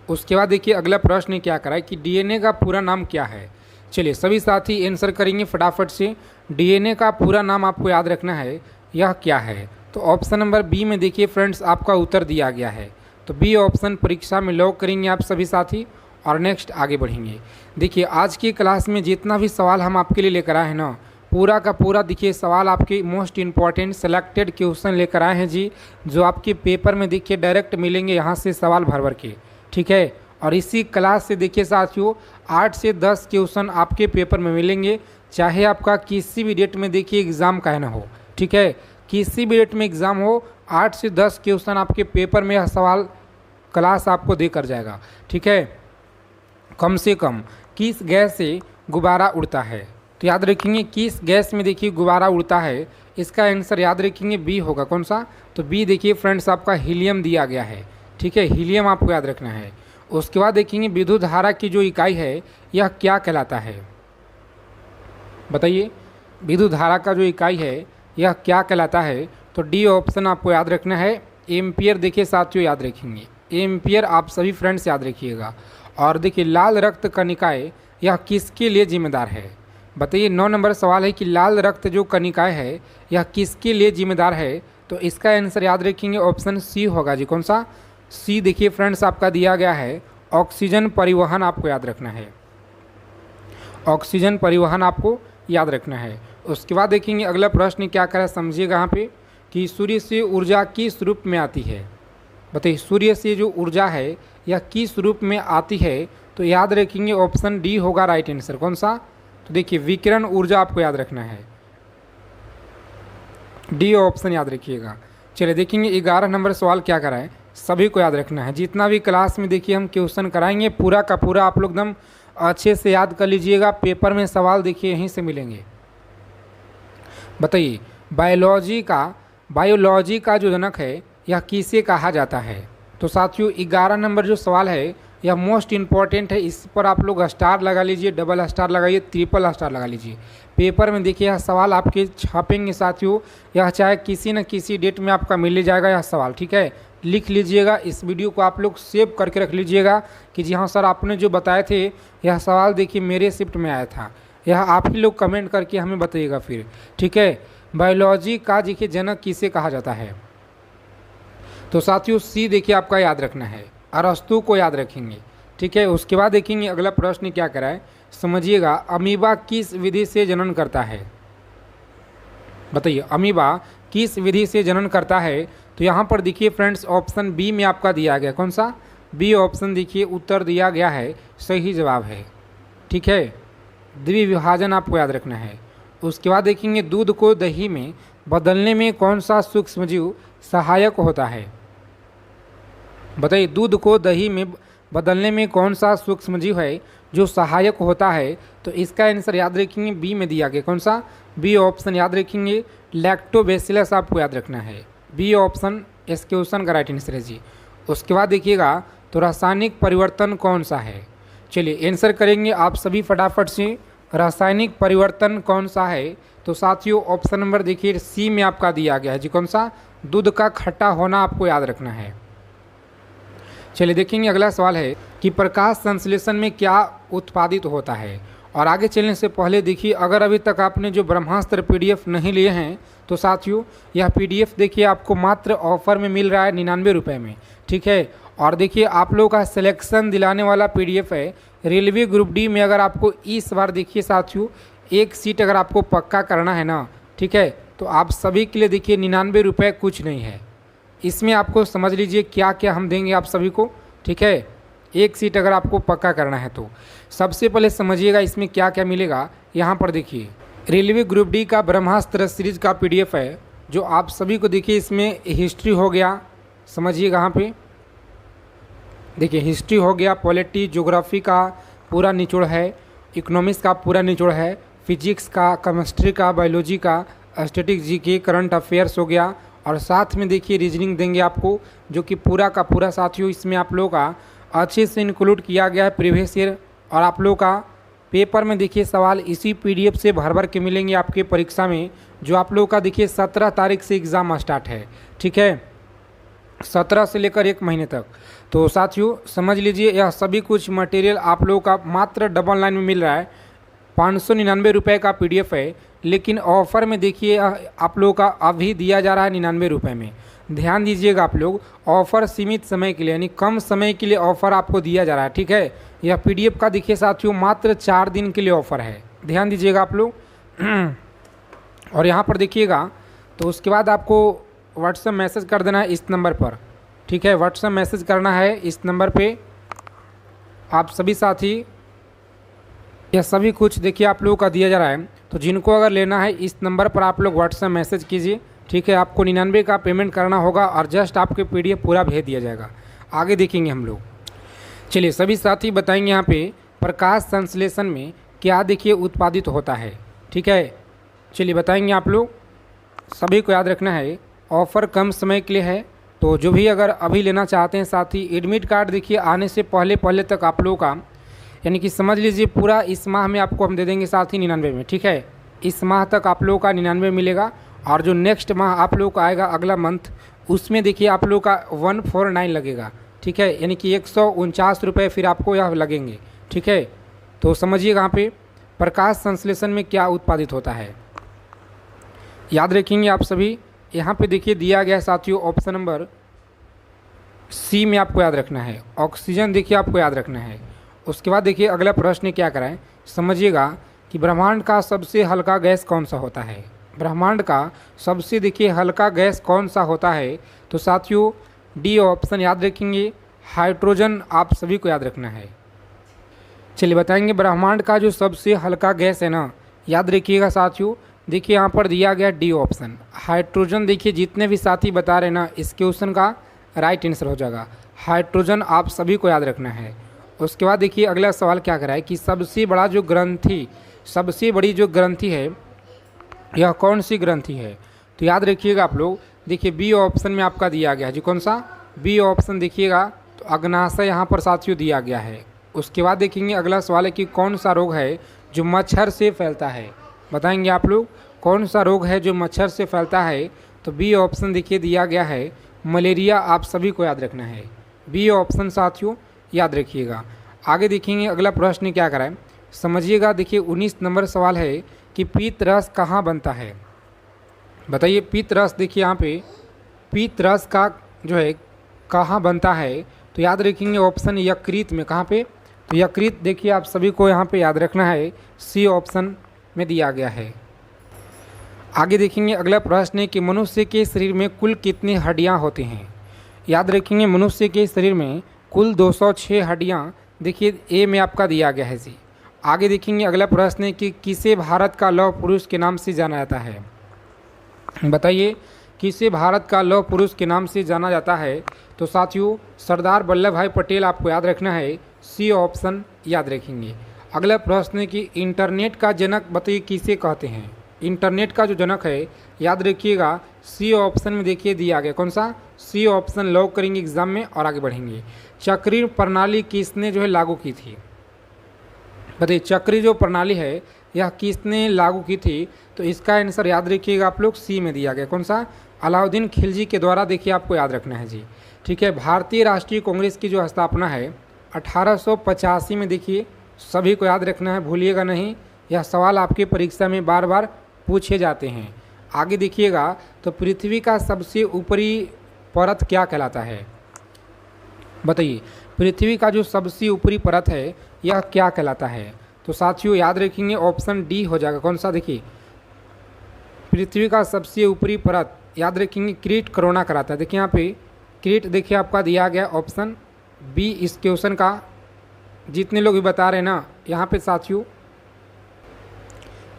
उसके बाद देखिए अगला प्रश्न क्या करा है कि डीएनए का पूरा नाम क्या है। चलिए सभी साथी आंसर करेंगे फटाफट से। डीएनए का पूरा नाम आपको याद रखना है, यह क्या है। तो ऑप्शन नंबर बी में देखिए फ्रेंड्स आपका उत्तर दिया गया है, तो बी ऑप्शन परीक्षा में लॉक करेंगे आप सभी साथी, और नेक्स्ट आगे बढ़ेंगे। देखिए आज की क्लास में जितना भी सवाल हम आपके लिए लेकर आए हैं ना, पूरा का पूरा देखिए सवाल आपके मोस्ट इम्पॉर्टेंट सेलेक्टेड क्वेश्चन लेकर आए हैं जी, जो आपके पेपर में देखिए डायरेक्ट मिलेंगे यहाँ से सवाल भर भर के। ठीक है, और इसी क्लास से देखिए साथियों 8 से 10 क्वेश्चन आपके पेपर में मिलेंगे, चाहे आपका किसी भी डेट में देखिए एग्ज़ाम का ना हो। ठीक है, किसी भी डेट में एग्ज़ाम हो, 8 से 10 क्वेश्चन आपके पेपर में यह सवाल क्लास आपको देकर जाएगा। ठीक है, कम से कम किस गैस से गुब्बारा उड़ता है। तो याद रखेंगे किस गैस में देखिए गुब्बारा उड़ता है, इसका आंसर याद रखेंगे बी होगा। कौन सा, तो बी देखिए फ्रेंड्स आपका हीलियम दिया गया है। ठीक है, हीलियम आपको याद रखना है। उसके बाद देखेंगे विद्युत धारा की जो इकाई है यह क्या कहलाता है। बताइए, विद्युत धारा का जो इकाई है यह क्या कहलाता है। तो डी ऑप्शन आपको याद रखना है, एम्पियर देखिए साथियों याद रखेंगे, एम्पियर आप सभी फ्रेंड्स याद रखिएगा। और देखिए लाल रक्त कणिकाएँ यह किसके लिए जिम्मेदार है। बताइए 9 नंबर सवाल है कि लाल रक्त जो कणिकाएँ है यह किसके लिए जिम्मेदार है। तो इसका आंसर याद रखेंगे ऑप्शन सी होगा जी। कौन सा, सी देखिए फ्रेंड्स आपका दिया गया है, ऑक्सीजन परिवहन आपको याद रखना है, ऑक्सीजन परिवहन आपको याद रखना है। उसके बाद देखेंगे अगला प्रश्न क्या करा समझिएगा यहाँ पे कि सूर्य से ऊर्जा किस रूप में आती है। बताइए सूर्य से जो ऊर्जा है यह किस रूप में आती है। तो याद रखेंगे ऑप्शन डी होगा राइट आंसर। कौन सा, तो देखिए विकिरण ऊर्जा आपको याद रखना है, डी ऑप्शन याद रखिएगा। चलिए देखेंगे 11 नंबर सवाल क्या करा है, सभी को याद रखना है। जितना भी क्लास में देखिए हम क्वेश्चन कराएंगे पूरा का पूरा आप लोग एकदम अच्छे से याद कर लीजिएगा, पेपर में सवाल देखिए यहीं से मिलेंगे। बताइए बायोलॉजी का जो जनक है यह किसे कहा जाता है। तो साथियों 11 नंबर जो सवाल है यह मोस्ट इम्पॉर्टेंट है, इस पर आप लोग स्टार लगा लीजिए, डबल स्टार लगाइए, ट्रिपल स्टार लगा लीजिए। पेपर में देखिए यह सवाल आपके छापेंगे साथियों, यह चाहे किसी न किसी डेट में आपका मिल जाएगा यह सवाल। ठीक है, लिख लीजिएगा। इस वीडियो को आप लोग सेव करके रख लीजिएगा कि जी हाँ सर, आपने जो बताए थे यह सवाल देखिए मेरे शिफ्ट में आया था। यह आप ही लोग कमेंट करके हमें बताइएगा फिर, ठीक है। बायोलॉजी का देखिए जनक किसे कहा जाता है? तो साथियों सी देखिए आपका याद रखना है, अरस्तु को याद रखेंगे, ठीक है। उसके बाद देखेंगे अगला प्रश्न क्या कराए, समझिएगा। अमीबा किस विधि से जनन करता है? बताइए, अमीबा किस विधि से जनन करता है? तो यहाँ पर देखिए फ्रेंड्स ऑप्शन बी में आपका दिया गया, कौन सा? बी ऑप्शन देखिए उत्तर दिया गया है, सही जवाब है, ठीक है। द्विविभाजन आपको याद रखना है। उसके बाद देखेंगे दूध को दही में बदलने में कौन सा सूक्ष्मजीव सहायक होता है? बताइए, दूध को दही में बदलने में कौन सा सूक्ष्मजीव है जो सहायक होता है? तो इसका आंसर याद रखेंगे बी में दिया गया, कौन सा? बी ऑप्शन याद रखेंगे, लैक्टोबैसिलस आपको याद रखना है। बी ऑप्शन इस क्वेश्चन का राइट आंसर है जी। उसके बाद देखिएगा तो रासायनिक परिवर्तन कौन सा है? चलिए आंसर करेंगे आप सभी फटाफट से। रासायनिक परिवर्तन कौन सा है? तो साथियों ऑप्शन नंबर देखिए सी में आपका दिया गया है जी, कौन सा? दूध का खट्टा होना आपको याद रखना है। चलिए देखेंगे अगला सवाल है कि प्रकाश संश्लेषण में क्या उत्पादित होता है? और आगे चलने से पहले देखिए, अगर अभी तक आपने जो ब्रह्मास्त्र पीडीएफ नहीं लिए हैं तो साथियों यह पीडीएफ देखिए आपको मात्र ऑफर में मिल रहा है 99 रुपये में, ठीक है। और देखिए आप लोगों का सिलेक्शन दिलाने वाला पीडीएफ है रेलवे ग्रुप डी में। अगर आपको इस बार देखिए साथियों एक सीट अगर आपको पक्का करना है ना, ठीक है, तो आप सभी के लिए देखिए 99 रुपये कुछ नहीं है। इसमें आपको समझ लीजिए क्या क्या हम देंगे आप सभी को, ठीक है। एक सीट अगर आपको पक्का करना है तो सबसे पहले समझिएगा इसमें क्या क्या मिलेगा। यहाँ पर देखिए रेलवे ग्रुप डी का ब्रह्मास्त्र सीरीज का पीडीएफ है जो आप सभी को देखिए इसमें हिस्ट्री हो गया, समझिएगा यहाँ पे देखिए हिस्ट्री हो गया, पॉलिटी ज्योग्राफी का पूरा निचोड़ है, इकोनॉमिक्स का पूरा निचोड़ है, फिजिक्स का, केमिस्ट्री का, बायोलॉजी का, स्टैटिक जीके, करंट अफेयर्स हो गया, और साथ में देखिए रीजनिंग देंगे आपको जो कि पूरा का पूरा साथियों इसमें आप लोगों का अच्छे से इंक्लूड किया गया है प्रीवियस ईयर। और आप लोगों का पेपर में देखिए सवाल इसी पीडीएफ से भर भर के मिलेंगे आपके परीक्षा में, जो आप लोगों का देखिए 17 तारीख से एग्ज़ाम स्टार्ट है, ठीक है, 17 से लेकर 1 महीने तक। तो साथियों समझ लीजिए यह सभी कुछ मटेरियल आप लोगों का मात्र डबल लाइन में मिल रहा है। 599 रुपये का पीडीएफ है, लेकिन ऑफ़र में देखिए आप लोगों का अभी दिया जा रहा है 99 रुपये में। ध्यान दीजिएगा आप लोग, ऑफ़र सीमित समय के लिए यानी कम समय के लिए ऑफ़र आपको दिया जा रहा है, ठीक है। यह पीडीएफ का देखिए साथियों मात्र 4 दिन के लिए ऑफ़र है, ध्यान दीजिएगा आप लोग। और यहाँ पर देखिएगा तो उसके बाद आपको व्हाट्सएप मैसेज कर देना है इस नंबर पर, ठीक है। व्हाट्सएप मैसेज करना है इस नंबर पे आप सभी साथी, यह सभी कुछ देखिए आप लोगों का दिया जा रहा है। तो जिनको अगर लेना है इस नंबर पर आप लोग व्हाट्सएप मैसेज कीजिए, ठीक है। आपको 99 का पेमेंट करना होगा और जस्ट आपके पीडीएफ पूरा भेज दिया जाएगा। आगे देखेंगे हम लोग। चलिए सभी साथी बताएंगे यहाँ पे प्रकाश संश्लेषण में क्या देखिए उत्पादित होता है, ठीक है। चलिए बताएंगे आप लोग, सभी को याद रखना है ऑफ़र कम समय के लिए है। तो जो भी अगर अभी लेना चाहते हैं साथी, एडमिट कार्ड देखिए आने से पहले तक आप लोगों का यानी कि समझ लीजिए पूरा इस माह में आपको हम दे देंगे साथ ही 99 में, ठीक है। इस माह तक आप लोगों का 99 मिलेगा, और जो नेक्स्ट माह आप लोगों का आएगा अगला मंथ उसमें देखिए आप लोगों का 149 लगेगा, ठीक है, यानी कि 149 रुपये फिर आपको यह लगेंगे, ठीक है। तो समझिएगा यहाँ पे प्रकाश संश्लेषण में क्या उत्पादित होता है, याद रखेंगे आप सभी। यहाँ पे देखिए दिया गया साथियों ऑप्शन नंबर सी में आपको याद रखना है, ऑक्सीजन देखिए आपको याद रखना है। उसके बाद देखिए अगला प्रश्न क्या कराएं, समझिएगा कि ब्रह्मांड का सबसे हल्का गैस कौन सा होता है? ब्रह्मांड का सबसे देखिए हल्का गैस कौन सा होता है? तो साथियों डी ऑप्शन याद रखेंगे, हाइड्रोजन आप सभी को याद रखना है। चलिए बताएंगे ब्रह्मांड का जो सबसे हल्का गैस है ना, याद रखिएगा साथियों, देखिए यहाँ पर दिया गया डी ऑप्शन हाइड्रोजन। देखिए जितने भी साथी बता रहे ना इस क्वेश्चन का राइट आंसर हो जाएगा हाइड्रोजन, आप सभी को याद रखना है। उसके बाद देखिए अगला सवाल क्या कराए कि सबसे बड़ा जो ग्रंथि, सबसे बड़ी जो ग्रंथि है यह कौन सी ग्रंथि है? तो याद रखिएगा आप लोग, देखिए बी ऑप्शन में आपका दिया गया है जी, कौन सा? बी ऑप्शन देखिएगा तो अग्नाशय यहाँ पर साथियों दिया गया है। उसके बाद देखेंगे अगला सवाल है कि कौन सा रोग है जो मच्छर से फैलता है? बताएंगे आप लोग कौन सा रोग है जो मच्छर से फैलता है? तो बी ऑप्शन देखिए दिया गया है मलेरिया आप सभी को याद रखना है। बी ऑप्शन साथियों याद रखिएगा। आगे देखेंगे अगला प्रश्न क्या करा है, समझिएगा। देखिए 19 नंबर सवाल है कि पीत रस कहाँ बनता है। बताइए पीत रस, देखिए यहाँ पे पीत रस का जो है कहाँ बनता है, तो याद रखेंगे ऑप्शन यकृत में। कहाँ पे, तो यकृत देखिए आप सभी को यहाँ पे याद रखना है, सी ऑप्शन में दिया गया है। आगे देखेंगे अगला प्रश्न है कि मनुष्य के शरीर में कुल कितनी हड्डियाँ होती हैं। याद रखेंगे मनुष्य के शरीर में कुल 206 हड्डियाँ देखिए ए में आपका दिया गया है जी। आगे देखेंगे अगला प्रश्न है कि किसे भारत का लौह पुरुष के नाम से जाना जाता है। बताइए किसे भारत का लौह पुरुष के नाम से जाना जाता है, तो साथियों सरदार वल्लभ भाई पटेल आपको याद रखना है, सी ऑप्शन याद रखेंगे। अगला प्रश्न है कि इंटरनेट का जनक बताइए किसे कहते हैं। इंटरनेट का जो जनक है याद रखिएगा, सी ऑप्शन में देखिए दिया गया, कौन सा, सी ऑप्शन लॉक करेंगे एग्जाम में और आगे बढ़ेंगे। चक्रीय प्रणाली किसने जो है लागू की थी। बताइए चक्रीय जो प्रणाली है यह किसने लागू की थी, तो इसका आंसर याद रखिएगा आप लोग, सी में दिया गया, कौन सा, अलाउद्दीन खिलजी के द्वारा देखिए आपको याद रखना है जी। ठीक है, भारतीय राष्ट्रीय कांग्रेस की जो स्थापना है 1885 में देखिए सभी को याद रखना है, भूलिएगा नहीं, यह सवाल आपकी परीक्षा में बार बार पूछे जाते हैं। आगे देखिएगा तो पृथ्वी का सबसे ऊपरी परत क्या कहलाता है। बताइए पृथ्वी का जो सबसे ऊपरी परत है यह क्या कहलाता है, तो साथियों याद रखेंगे ऑप्शन डी हो जाएगा, कौन सा, देखिए पृथ्वी का सबसे ऊपरी परत याद रखेंगे क्रीट करोना कराता है। देखिए यहाँ पे क्रीट देखिए आपका दिया गया ऑप्शन बी इस क्वेश्चन का, जितने लोग भी बता रहे हैं ना यहाँ पे साथियों,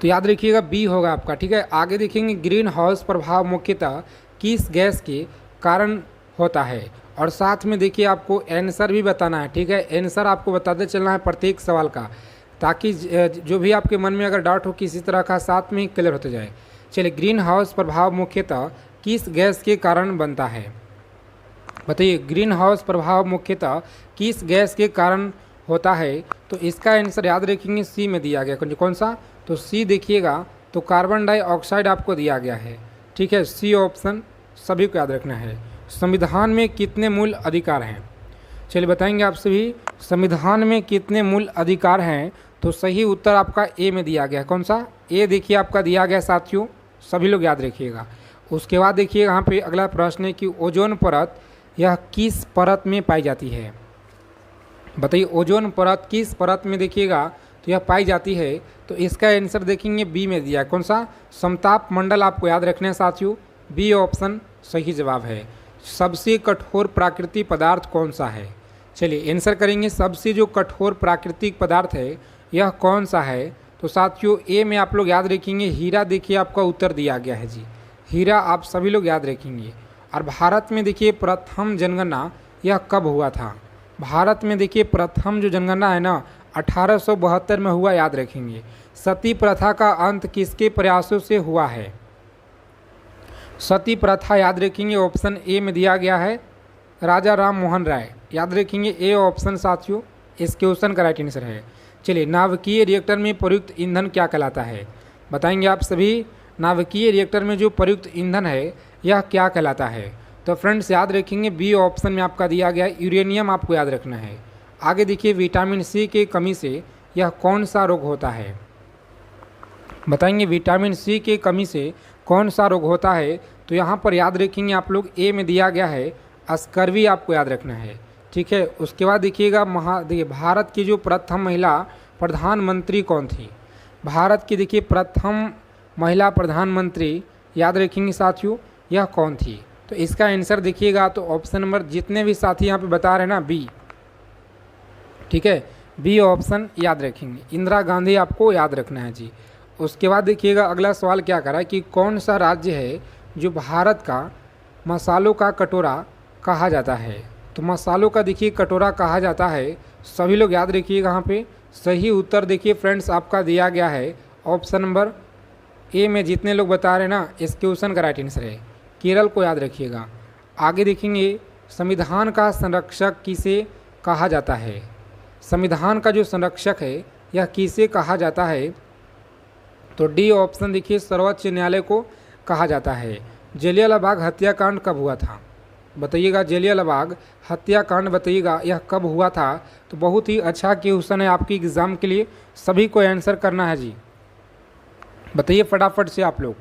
तो याद रखिएगा बी होगा आपका। ठीक है, आगे देखेंगे ग्रीन हाउस प्रभाव मुख्यतः किस गैस के कारण होता है, और साथ में देखिए आपको आंसर भी बताना है। ठीक है, आंसर आपको बताते चलना है प्रत्येक सवाल का, ताकि जो भी आपके मन में अगर डाउट हो किसी तरह का साथ में ही क्लियर होते जाए। चलिए ग्रीन हाउस प्रभाव मुख्यतः किस गैस के कारण बनता है। बताइए ग्रीन हाउस प्रभाव मुख्यतः किस गैस के कारण होता है, तो इसका आंसर याद रखेंगे सी में दिया गया, कौन सा, तो सी देखिएगा, तो कार्बन डाइऑक्साइड आपको दिया गया है। ठीक है, सी ऑप्शन सभी को याद रखना है। संविधान में कितने मूल अधिकार हैं, चलिए बताएंगे आप सभी, संविधान में कितने मूल अधिकार हैं, तो सही उत्तर आपका ए में दिया गया, कौन सा, ए देखिए आपका दिया गया साथियों, सभी लोग याद रखिएगा। उसके बाद देखिए यहाँ पे अगला प्रश्न है कि ओजोन परत यह किस परत में पाई जाती है। बताइए ओजोन परत किस परत में देखिएगा, तो यह पाई जाती है, तो इसका आंसर देखेंगे बी में दिया है, कौन सा, समताप मंडल आपको याद रखना है साथियों, बी ऑप्शन सही जवाब है। सबसे कठोर प्राकृतिक पदार्थ कौन सा है, चलिए आंसर करेंगे, सबसे जो कठोर प्राकृतिक पदार्थ है यह कौन सा है, तो साथियों ए में आप लोग याद रखेंगे हीरा, देखिए आपका उत्तर दिया गया है जी, हीरा आप सभी लोग याद रखेंगे। और भारत में देखिए प्रथम जनगणना यह कब हुआ था। भारत में देखिए प्रथम जो जनगणना है ना 1872 में हुआ, याद रखेंगे। सती प्रथा का अंत किसके प्रयासों से हुआ है। सती प्रथा याद रखेंगे ऑप्शन ए में दिया गया है, राजा राम मोहन राय, याद रखेंगे ए ऑप्शन साथियों इस क्वेश्चन का राइट आंसर है। चलिए नाभिकीय रिएक्टर में प्रयुक्त ईंधन क्या कहलाता है, बताएंगे आप सभी, नाभिकीय रिएक्टर में जो प्रयुक्त ईंधन है यह क्या कहलाता है, तो फ्रेंड्स याद रखेंगे बी ऑप्शन में आपका दिया गया यूरेनियम आपको याद रखना है। आगे देखिए विटामिन सी की कमी से यह कौन सा रोग होता है, बताएंगे विटामिन सी की कमी से कौन सा रोग होता है, तो यहाँ पर याद रखेंगे आप लोग ए में दिया गया है स्कर्वी आपको याद रखना है। ठीक है, उसके बाद देखिएगा देखिए भारत की जो प्रथम महिला प्रधानमंत्री कौन थी, भारत की देखिए प्रथम महिला प्रधानमंत्री याद रखेंगे साथियों यह कौन थी, तो इसका आंसर देखिएगा, तो ऑप्शन नंबर जितने भी साथी यहाँ पे बता रहे हैं ना बी, ठीक है बी ऑप्शन याद रखेंगे, इंदिरा गांधी आपको याद रखना है जी। उसके बाद देखिएगा अगला सवाल क्या करा कि कौन सा राज्य है जो भारत का मसालों का कटोरा कहा जाता है, तो मसालों का देखिए कटोरा कहा जाता है, सभी लोग याद रखिएगा। यहाँ पे सही उत्तर देखिए फ्रेंड्स आपका दिया गया है ऑप्शन नंबर ए में, जितने लोग बता रहे हैं ना इस क्वेश्चन का राइट आंसर है, केरल को याद रखिएगा। आगे देखेंगे संविधान का संरक्षक किसे कहा जाता है, संविधान का जो संरक्षक है यह किसे कहा जाता है, तो डी ऑप्शन देखिए सर्वोच्च न्यायालय को कहा जाता है। जलियांवाला बाग हत्याकांड कब हुआ था, बताइएगा जालियांवाला बाग हत्याकांड बताइएगा यह कब हुआ था। तो बहुत ही अच्छा क्वेश्चन है आपकी एग्ज़ाम के लिए, सभी को आंसर करना है जी। बताइए फटाफट से आप लोग।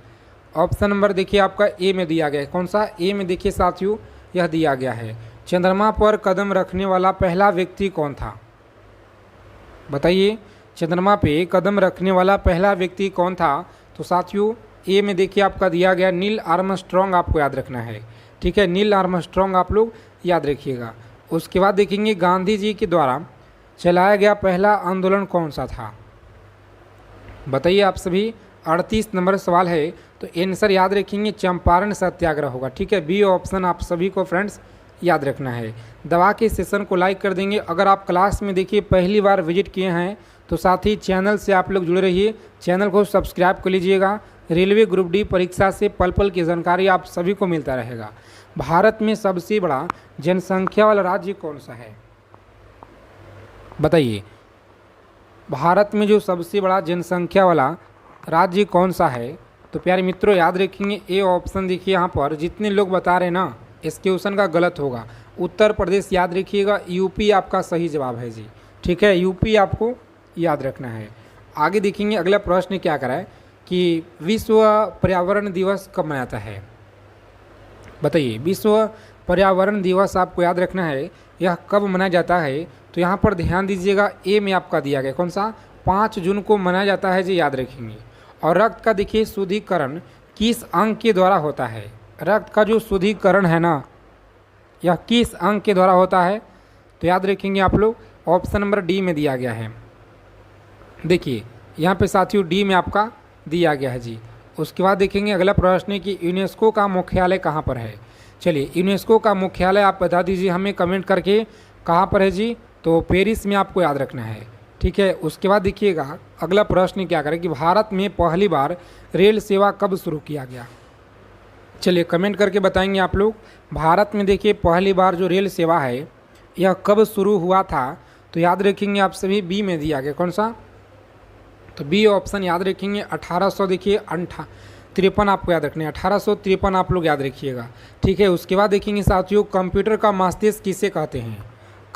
ऑप्शन नंबर देखिए आपका ए में दिया गया है। कौन सा? ए में देखिए साथियों यह दिया गया है। चंद्रमा पर कदम रखने वाला पहला व्यक्ति कौन था? बताइए चंद्रमा पे कदम रखने वाला पहला व्यक्ति कौन था? तो साथियों ए में देखिए आपका दिया गया नील आर्मस्ट्रॉन्ग, आपको याद रखना है। ठीक है, नील आर्मस्ट्रॉन्ग आप लोग याद रखिएगा। उसके बाद देखेंगे गांधी जी के द्वारा चलाया गया पहला आंदोलन कौन सा था? बताइए आप सभी। 38 नंबर सवाल है, तो आंसर याद रखेंगे चंपारण सत्याग्रह होगा। ठीक है, बी ऑप्शन आप सभी को फ्रेंड्स याद रखना है। दवा के सेशन को लाइक कर देंगे। अगर आप क्लास में देखिए पहली बार विजिट किए हैं तो साथ ही चैनल से आप लोग जुड़े रहिए, चैनल को सब्सक्राइब कर लीजिएगा। रेलवे ग्रुप डी परीक्षा से पल पल की जानकारी आप सभी को मिलता रहेगा। भारत में सबसे बड़ा जनसंख्या वाला राज्य कौन सा है? बताइए भारत में जो सबसे बड़ा जनसंख्या वाला राज्य कौन सा है? तो प्यारे मित्रों याद रखेंगे ए ऑप्शन देखिए यहाँ पर जितने लोग बता रहे हैं ना इस क्वेश्चन का गलत होगा। उत्तर प्रदेश याद रखिएगा, यूपी आपका सही जवाब है जी। ठीक है, यूपी आपको याद रखना है। आगे देखेंगे अगला प्रश्न क्या करा है कि विश्व पर्यावरण दिवस कब मनाता है? बताइए विश्व पर्यावरण दिवस आपको याद रखना है, यह कब मनाया जाता है? तो यहाँ पर ध्यान दीजिएगा ए में आपका दिया गया कौन सा? 5 जून को मनाया जाता है जी, याद रखेंगे। और रक्त का देखिए शुद्धिकरण किस अंग के द्वारा होता है? रक्त का जो शुद्धिकरण है ना यह किस अंग के द्वारा होता है? तो याद रखेंगे आप लोग ऑप्शन नंबर डी में दिया गया है। देखिए यहाँ पे साथियों डी में आपका दिया गया है जी। उसके बाद देखेंगे अगला प्रश्न है कि यूनेस्को का मुख्यालय कहाँ पर है? चलिए यूनेस्को का मुख्यालय आप बता दीजिए हमें कमेंट करके, कहाँ पर है जी? तो पेरिस में आपको याद रखना है। ठीक है, उसके बाद देखिएगा अगला प्रश्न क्या करें कि भारत में पहली बार रेल सेवा कब शुरू किया गया? चलिए कमेंट करके बताएंगे आप लोग। भारत में देखिए पहली बार जो रेल सेवा है यह कब शुरू हुआ था? तो याद रखेंगे आप सभी बी में दिया गया कौन सा? तो बी ऑप्शन याद रखेंगे 1800 देखिए 53 आपको याद रखना है, 1853 आप लोग याद रखिएगा। ठीक है, उसके बाद देखेंगे साथियों कंप्यूटर का मस्तिष्क किसे कहते हैं?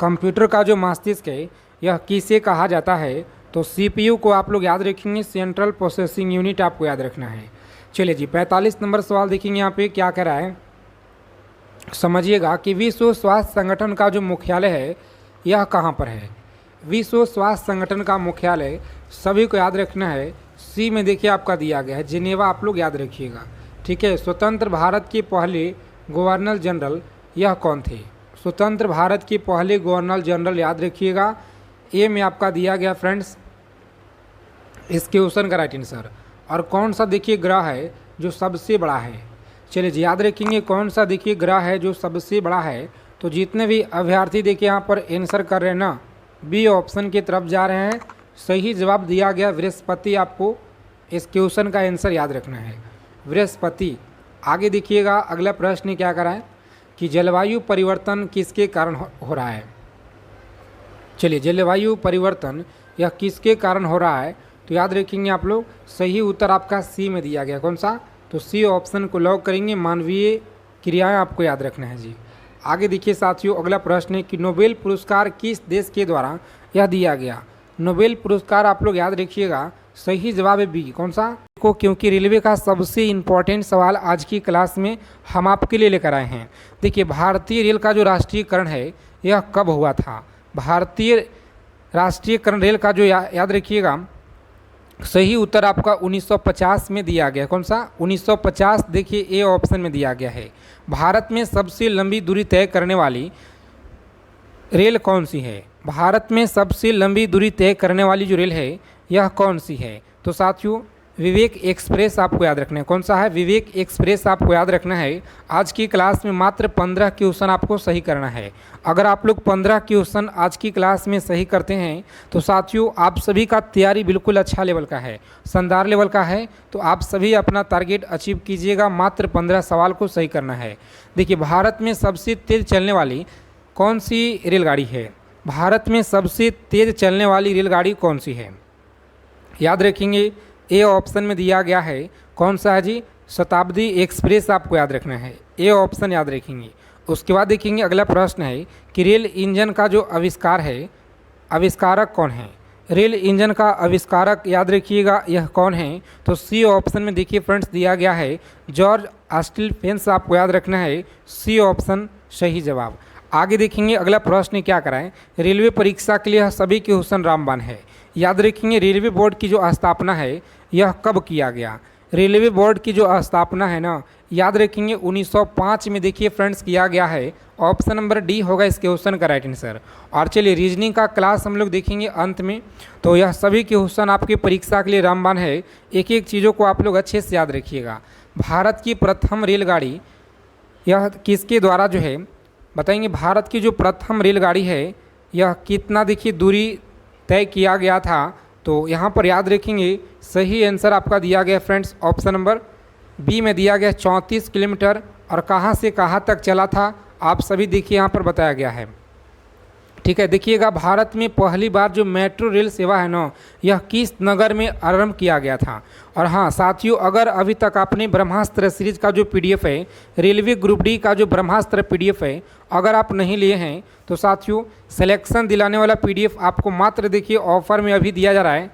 कंप्यूटर का जो मस्तिष्क है यह किसे कहा जाता है? तो सीपीयू को आप लोग याद रखेंगे, सेंट्रल प्रोसेसिंग यूनिट आपको याद रखना है। चलिए जी 45 नंबर सवाल देखेंगे यहाँ पे क्या कह रहा है, समझिएगा कि विश्व स्वास्थ्य संगठन का जो मुख्यालय है यह कहाँ पर है? विश्व स्वास्थ्य संगठन का मुख्यालय सभी को याद रखना है, सी में देखिए आपका दिया गया है जिनेवा, आप लोग याद रखिएगा। ठीक है, स्वतंत्र भारत के पहले गवर्नर जनरल यह कौन थे? स्वतंत्र भारत के पहले गवर्नर जनरल याद रखिएगा, ए में आपका दिया गया फ्रेंड्स इस क्वेश्चन का राइट आंसर। और कौन सा देखिए ग्रह है जो सबसे बड़ा है? चलिए जी याद रखेंगे कौन सा देखिए ग्रह है जो सबसे बड़ा है? तो जितने भी अभ्यर्थी देखिए यहाँ पर आंसर कर रहे हैं ना बी ऑप्शन की तरफ जा रहे हैं, सही जवाब दिया गया बृहस्पति। आपको इस क्वेश्चन का आंसर याद रखना है बृहस्पति। आगे देखिएगा अगला प्रश्न क्या कर रहा है कि जलवायु परिवर्तन किसके कारण हो रहा है? चलिए जलवायु परिवर्तन यह किसके कारण हो रहा है? तो याद रखेंगे आप लोग सही उत्तर आपका सी में दिया गया कौन सा? तो सी ऑप्शन को लॉक करेंगे, मानवीय क्रियाएं आपको याद रखना है जी। आगे देखिए साथियों अगला प्रश्न है कि नोबेल पुरस्कार किस देश के द्वारा यह दिया गया? नोबेल पुरस्कार आप लोग याद रखिएगा, सही जवाब है बी कौन सा? को क्योंकि रेलवे का सबसे इम्पोर्टेंट सवाल आज की क्लास में हम आपके लिए लेकर आए हैं। देखिए भारतीय रेल का जो राष्ट्रीयकरण है यह कब हुआ था? भारतीय राष्ट्रीयकरण रेल का जो याद रखिएगा सही उत्तर आपका 1950 में दिया गया कौन सा? 1950 देखिए ए ऑप्शन में दिया गया है। भारत में सबसे लंबी दूरी तय करने वाली रेल कौन सी है? भारत में सबसे लंबी दूरी तय करने वाली जो रेल है यह कौन सी है? तो साथियों विवेक एक्सप्रेस आपको याद रखना है। कौन सा है? विवेक एक्सप्रेस आपको याद रखना है। आज की क्लास में मात्र 15 क्वेश्चन आपको सही करना है। अगर आप लोग 15 क्वेश्चन आज की क्लास में सही करते हैं तो साथियों आप सभी का तैयारी बिल्कुल अच्छा लेवल का है, शानदार लेवल का है। तो आप सभी अपना टारगेट अचीव कीजिएगा, मात्र 15 सवाल को सही करना है। देखिए भारत में सबसे तेज़ चलने वाली कौन सी रेलगाड़ी है? भारत में सबसे तेज़ चलने वाली रेलगाड़ी कौन सी है? याद रखेंगे ए ऑप्शन में दिया गया है कौन सा है जी? शताब्दी एक्सप्रेस आपको याद रखना है, ए ऑप्शन याद रखेंगे। उसके बाद देखेंगे अगला प्रश्न है कि रेल इंजन का जो आविष्कार है, आविष्कारक कौन है। रेल इंजन का आविष्कारक याद रखिएगा यह कौन है, तो सी ऑप्शन में देखिए फ्रेंड्स दिया गया है जॉर्ज स्टीफेंस, आपको याद रखना है सी ऑप्शन सही जवाब। आगे देखेंगे अगला प्रश्न क्या कराएं, रेलवे परीक्षा के लिए सभी क्वेश्चन रामबाण है। याद रखेंगे रेलवे बोर्ड की जो स्थापना है यह कब किया गया। रेलवे बोर्ड की जो स्थापना है ना, याद रखेंगे 1905 में देखिए फ्रेंड्स किया गया है। ऑप्शन नंबर डी होगा इस क्वेश्चन का राइट आंसर। और चलिए रीजनिंग का क्लास हम लोग देखेंगे अंत में। तो यह सभी क्वेश्चन आपकी परीक्षा के लिए रामबाण है, एक एक चीज़ों को आप लोग अच्छे से याद रखिएगा। भारत की प्रथम रेलगाड़ी यह किसके द्वारा जो है बताएंगे। भारत की जो प्रथम रेलगाड़ी है यह कितना देखिए दूरी तय किया गया था, तो यहाँ पर याद रखेंगे सही आंसर आपका दिया गया फ्रेंड्स ऑप्शन नंबर बी में दिया गया 34 किलोमीटर। और कहाँ से कहाँ तक चला था आप सभी देखिए यहाँ पर बताया गया है। ठीक है, देखिएगा भारत में पहली बार जो मेट्रो रेल सेवा है ना, यह किस नगर में आरंभ किया गया था। और हाँ साथियों, अगर अभी तक आपने ब्रह्मास्त्र सीरीज का जो पीडीएफ है, रेलवे ग्रुप डी का जो ब्रह्मास्त्र पीडीएफ है, अगर आप नहीं लिए हैं तो साथियों सिलेक्शन दिलाने वाला पीडीएफ आपको मात्र देखिए ऑफर में अभी दिया जा रहा है,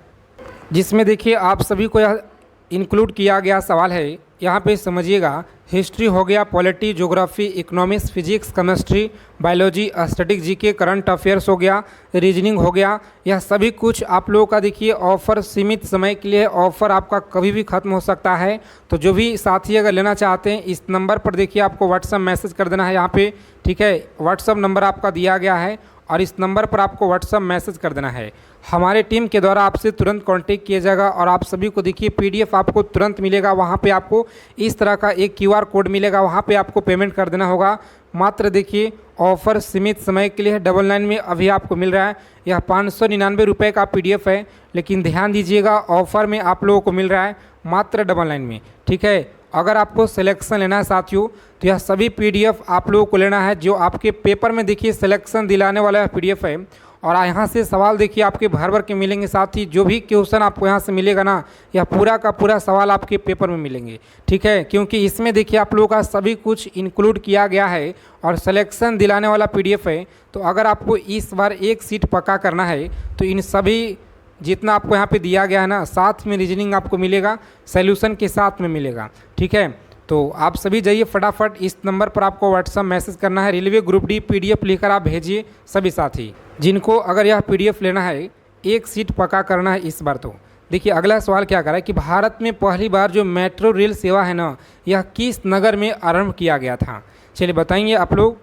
जिसमें देखिए आप सभी को यह इंक्लूड किया गया सवाल है। यहाँ पे समझिएगा, हिस्ट्री हो गया, polity, geography, economics, physics, chemistry, biology, static GK, current affairs हो गया, रीजनिंग हो गया। यह सभी कुछ आप लोगों का देखिए ऑफ़र सीमित समय के लिए, ऑफ़र आपका कभी भी ख़त्म हो सकता है। तो जो भी साथी अगर लेना चाहते हैं इस नंबर पर देखिए आपको व्हाट्सअप मैसेज कर देना है यहाँ पे। ठीक है, व्हाट्सअप नंबर आपका दिया गया है और इस नंबर पर आपको व्हाट्सअप मैसेज कर देना है। हमारे टीम के द्वारा आपसे तुरंत कांटेक्ट किया जाएगा और आप सभी को देखिए पीडीएफ आपको तुरंत मिलेगा। वहाँ पे आपको इस तरह का एक क्यूआर कोड मिलेगा, वहाँ पे आपको पेमेंट कर देना होगा। मात्र देखिए ऑफ़र सीमित समय के लिए 99 में अभी आपको मिल रहा है। यह 599 रुपये का पीडीएफ है, लेकिन ध्यान दीजिएगा ऑफ़र में आप लोगों को मिल रहा है मात्र 99 में। ठीक है, अगर आपको सिलेक्शन लेना है साथियों तो यह सभी पीडीएफ आप लोगों को लेना है जो आपके पेपर में देखिए सिलेक्शन दिलाने वाला पीडीएफ है। और यहाँ से सवाल देखिए आपके भर भर के मिलेंगे, साथ ही जो भी क्वेश्चन आपको यहाँ से मिलेगा ना, यह पूरा का पूरा सवाल आपके पेपर में मिलेंगे। ठीक है, क्योंकि इसमें देखिए आप लोगों का सभी कुछ इंक्लूड किया गया है और सिलेक्शन दिलाने वाला पीडीएफ है। तो अगर आपको इस बार एक सीट पक्का करना है तो इन सभी जितना आपको यहाँ पे दिया गया है ना, साथ में रीजनिंग आपको मिलेगा, सॉल्यूशन के साथ में मिलेगा। ठीक है, तो आप सभी जाइए फटाफट, इस नंबर पर आपको व्हाट्सअप मैसेज करना है, रेलवे ग्रुप डी पीडीएफ लिखकर आप भेजिए सभी साथी जिनको अगर यह पीडीएफ लेना है, एक सीट पक्का करना है इस बार। तो देखिए अगला सवाल क्या कर रहा है कि भारत में पहली बार जो मेट्रो रेल सेवा है ना, यह किस नगर में आरंभ किया गया था। चलिए बताएंगे आप लोग।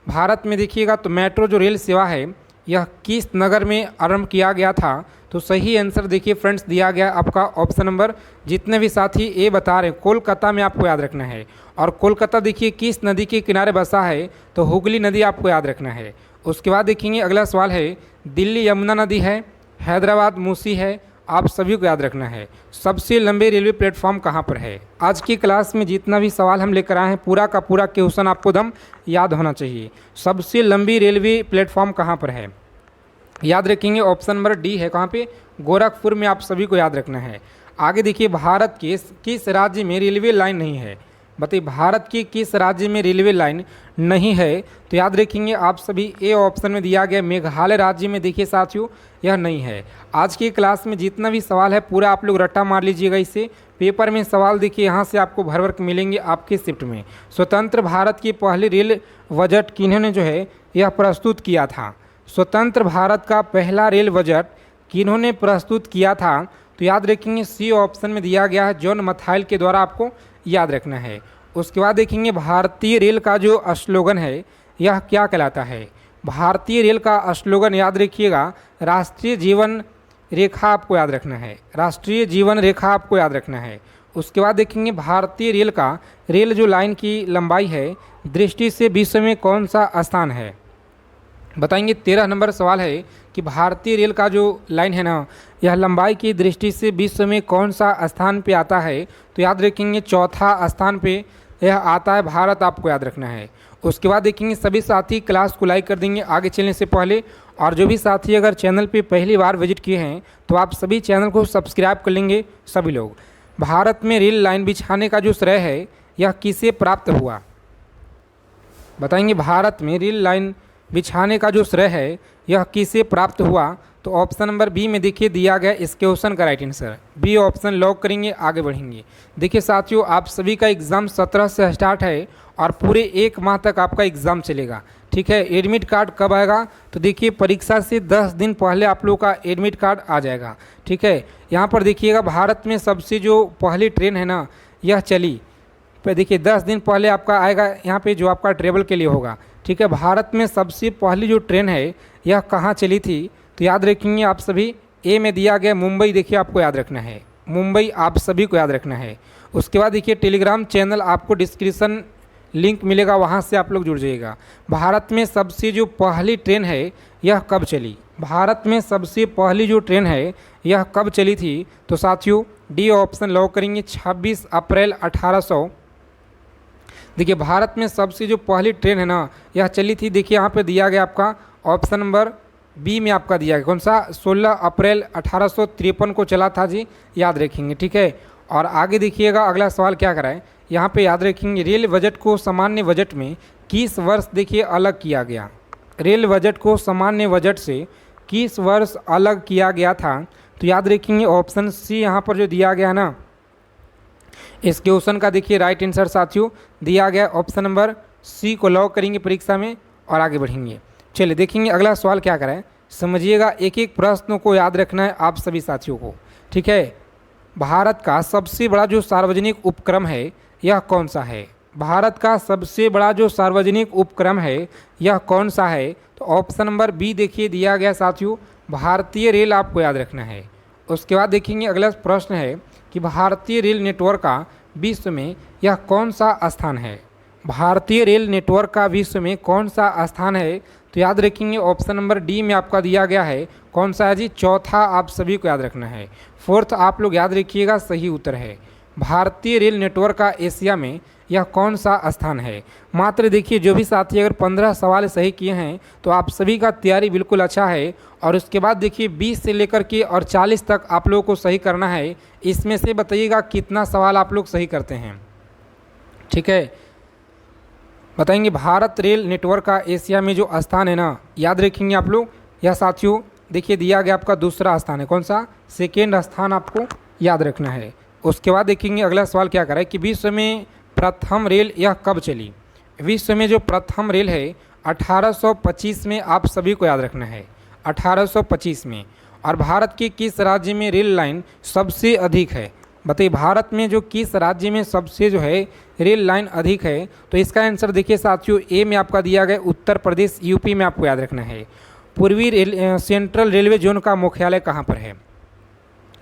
भारत में देखिएगा तो मेट्रो जो रेल सेवा है यह किस नगर में आरंभ किया गया था, तो सही आंसर देखिए फ्रेंड्स दिया गया आपका ऑप्शन नंबर, जितने भी साथी ए बता रहे हैं कोलकाता में आपको याद रखना है। और कोलकाता देखिए किस नदी के किनारे बसा है, तो हुगली नदी आपको याद रखना है। उसके बाद देखेंगे अगला सवाल है, दिल्ली यमुना नदी है, हैदराबाद मूसी है, आप सभी को याद रखना है। सबसे लंबे रेलवे प्लेटफॉर्म कहाँ पर है। आज की क्लास में जितना भी सवाल हम लेकर आए हैं पूरा का पूरा क्वेश्चन आपको दम याद होना चाहिए। सबसे लंबी रेलवे प्लेटफॉर्म कहाँ पर है, याद रखेंगे ऑप्शन नंबर डी है। कहाँ पे, गोरखपुर में आप सभी को याद रखना है। आगे देखिए भारत के किस राज्य में रेलवे लाइन नहीं है। बताइए भारत के किस राज्य में रेलवे लाइन नहीं है, तो याद रखेंगे आप सभी ए ऑप्शन में दिया गया मेघालय राज्य में देखिए साथियों यह नहीं है। आज की क्लास में जितना भी सवाल है पूरा आप लोग रट्टा मार लीजिएगा, इससे पेपर में सवाल देखिए यहाँ से आपको भर भर के मिलेंगे आपके शिफ्ट में। स्वतंत्र भारत की पहली रेल बजट किन्होंने जो है यह प्रस्तुत किया था। स्वतंत्र भारत का पहला रेल बजट किन्होंने प्रस्तुत किया था, तो याद रखेंगे सी ऑप्शन में दिया गया है जॉन मथाइल के द्वारा, आपको याद रखना है। उसके बाद देखेंगे भारतीय रेल का जो स्लोगन है यह क्या कहलाता है। भारतीय रेल का स्लोगन याद रखिएगा राष्ट्रीय जीवन रेखा, आपको याद रखना है, राष्ट्रीय जीवन रेखा आपको याद रखना है। उसके बाद देखेंगे भारतीय रेल का रेल जो लाइन की लंबाई है दृष्टि से विश्व में कौन सा स्थान है। बताएंगे 13 नंबर सवाल है कि भारतीय रेल का जो लाइन है ना, यह लंबाई की दृष्टि से विश्व में कौन सा स्थान पे आता है, तो याद रखेंगे चौथा स्थान पे यह आता है भारत, आपको याद रखना है। उसके बाद देखेंगे सभी साथी क्लास को लाइक कर देंगे आगे चलने से पहले, और जो भी साथी अगर चैनल पे पहली बार विजिट किए हैं तो आप सभी चैनल को सब्सक्राइब कर लेंगे सभी लोग। भारत में रेल लाइन बिछाने का जो श्रेय है यह किसे प्राप्त हुआ। बताएंगे भारत में रेल लाइन बिछाने का जो श्रेय है यह किसे प्राप्त हुआ? तो ऑप्शन नंबर बी में देखिए दिया गया इस क्वेश्चन का right answer B option lock करेंगे, आगे बढ़ेंगे। देखिए साथियों, आप सभी का एग्ज़ाम 17 से स्टार्ट है और पूरे 1 माह तक आपका एग्ज़ाम चलेगा। ठीक है, एडमिट कार्ड कब आएगा? तो देखिए परीक्षा से 10 दिन पहले आप लोगों का एडमिट कार्ड आ जाएगा। ठीक है, यहाँ पर देखिएगा भारत में सबसे जो पहली ट्रेन है ना यह चली, पे देखिए 10 दिन पहले आपका आएगा यहाँ पे जो आपका ट्रेवल के लिए होगा। ठीक है, भारत में सबसे पहली जो ट्रेन है यह कहाँ चली थी? तो याद रखेंगे आप सभी, ए में दिया गया मुंबई, देखिए आपको याद रखना है, मुंबई आप सभी को याद रखना है। उसके बाद देखिए टेलीग्राम चैनल आपको डिस्क्रिप्शन लिंक मिलेगा, वहाँ से आप लोग जुड़ जाइएगा। भारत में सबसे जो पहली ट्रेन है यह कब चली? भारत में सबसे पहली जो ट्रेन है यह कब चली थी? तो साथियों डी ऑप्शन लॉक करेंगे, 26 अप्रैल 1800। देखिए भारत में सबसे जो पहली ट्रेन है ना यह चली थी, देखिए यहाँ पे दिया गया आपका ऑप्शन नंबर बी में आपका दिया गया कौन सा? 16 अप्रैल 1853 को चला था जी, याद रखेंगे। ठीक है, और आगे देखिएगा अगला सवाल क्या कराए, यहाँ पे याद रखेंगे रेल बजट को सामान्य बजट में किस वर्ष देखिए अलग किया गया? रेल बजट को सामान्य बजट से किस वर्ष अलग किया गया था? तो याद रखेंगे ऑप्शन सी यहाँ पर जो दिया गया ना इस क्वेश्चन का देखिए राइट आंसर साथियों दिया गया ऑप्शन नंबर सी को लॉक करेंगे परीक्षा में और आगे बढ़ेंगे। चलिए देखेंगे अगला सवाल क्या कराए, समझिएगा, एक एक प्रश्नों को याद रखना है आप सभी साथियों को। ठीक है, भारत का सबसे बड़ा जो सार्वजनिक उपक्रम है यह कौन सा है? भारत का सबसे बड़ा जो सार्वजनिक उपक्रम है यह कौन सा है? तो ऑप्शन नंबर बी देखिए दिया गया साथियों भारतीय रेल, आपको याद रखना है। उसके बाद देखेंगे अगला प्रश्न है कि भारतीय रेल नेटवर्क का विश्व में यह कौन सा स्थान है? भारतीय रेल नेटवर्क का विश्व में कौन सा स्थान है? तो याद रखेंगे ऑप्शन नंबर डी में आपका दिया गया है कौन सा है जी? चौथा आप सभी को याद रखना है। फोर्थ आप लोग याद रखिएगा, सही उत्तर है भारतीय रेल नेटवर्क का एशिया में यह कौन सा स्थान है? मात्र देखिए जो भी साथी अगर 15 सवाल सही किए हैं तो आप सभी का तैयारी बिल्कुल अच्छा है। और उसके बाद देखिए 20 से लेकर के और 40 तक आप लोगों को सही करना है। इसमें से बताइएगा कितना सवाल आप लोग सही करते हैं। ठीक है, बताएंगे भारत रेल नेटवर्क का एशिया में जो स्थान है ना याद रखेंगे आप लोग, यह साथियों देखिए दिया गया आपका दूसरा स्थान है, कौन सा? सेकेंड स्थान आपको याद रखना है। उसके बाद देखेंगे अगला सवाल क्या करा है कि विश्व में प्रथम रेल यह कब चली? विश्व में जो प्रथम रेल है 1825 में, आप सभी को याद रखना है 1825 में। और भारत के किस राज्य में रेल लाइन सबसे अधिक है? बताइए भारत में जो किस राज्य में सबसे जो है रेल लाइन अधिक है? तो इसका आंसर देखिए साथियों ए में आपका दिया गया उत्तर प्रदेश, यूपी में आपको याद रखना है। पूर्वी सेंट्रल रेलवे जोन का मुख्यालय कहाँ पर है?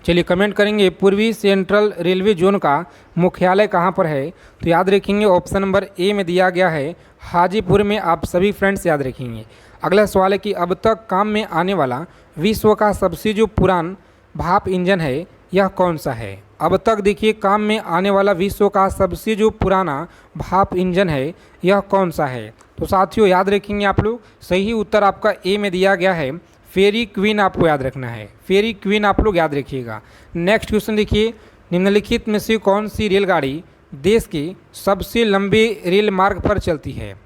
चलिए कमेंट करेंगे पूर्वी सेंट्रल रेलवे जोन का मुख्यालय कहाँ पर है? तो याद रखेंगे ऑप्शन नंबर ए में दिया गया है हाजीपुर में, आप सभी फ्रेंड्स याद रखेंगे। अगला सवाल है कि अब तक काम में आने वाला विश्व का सबसे जो पुरान भाप इंजन है यह कौन सा है? अब तक देखिए काम में आने वाला विश्व का सबसे जो पुराना भाप इंजन है यह कौन सा है? तो साथियों याद रखेंगे आप लोग, सही उत्तर आपका ए में दिया गया है फेरी क्वीन, आपको याद रखना है फेरी क्वीन, आप लोग याद रखिएगा। नेक्स्ट क्वेश्चन देखिए, निम्नलिखित में से कौन सी रेलगाड़ी देश के सबसे लंबे रेल मार्ग पर चलती है?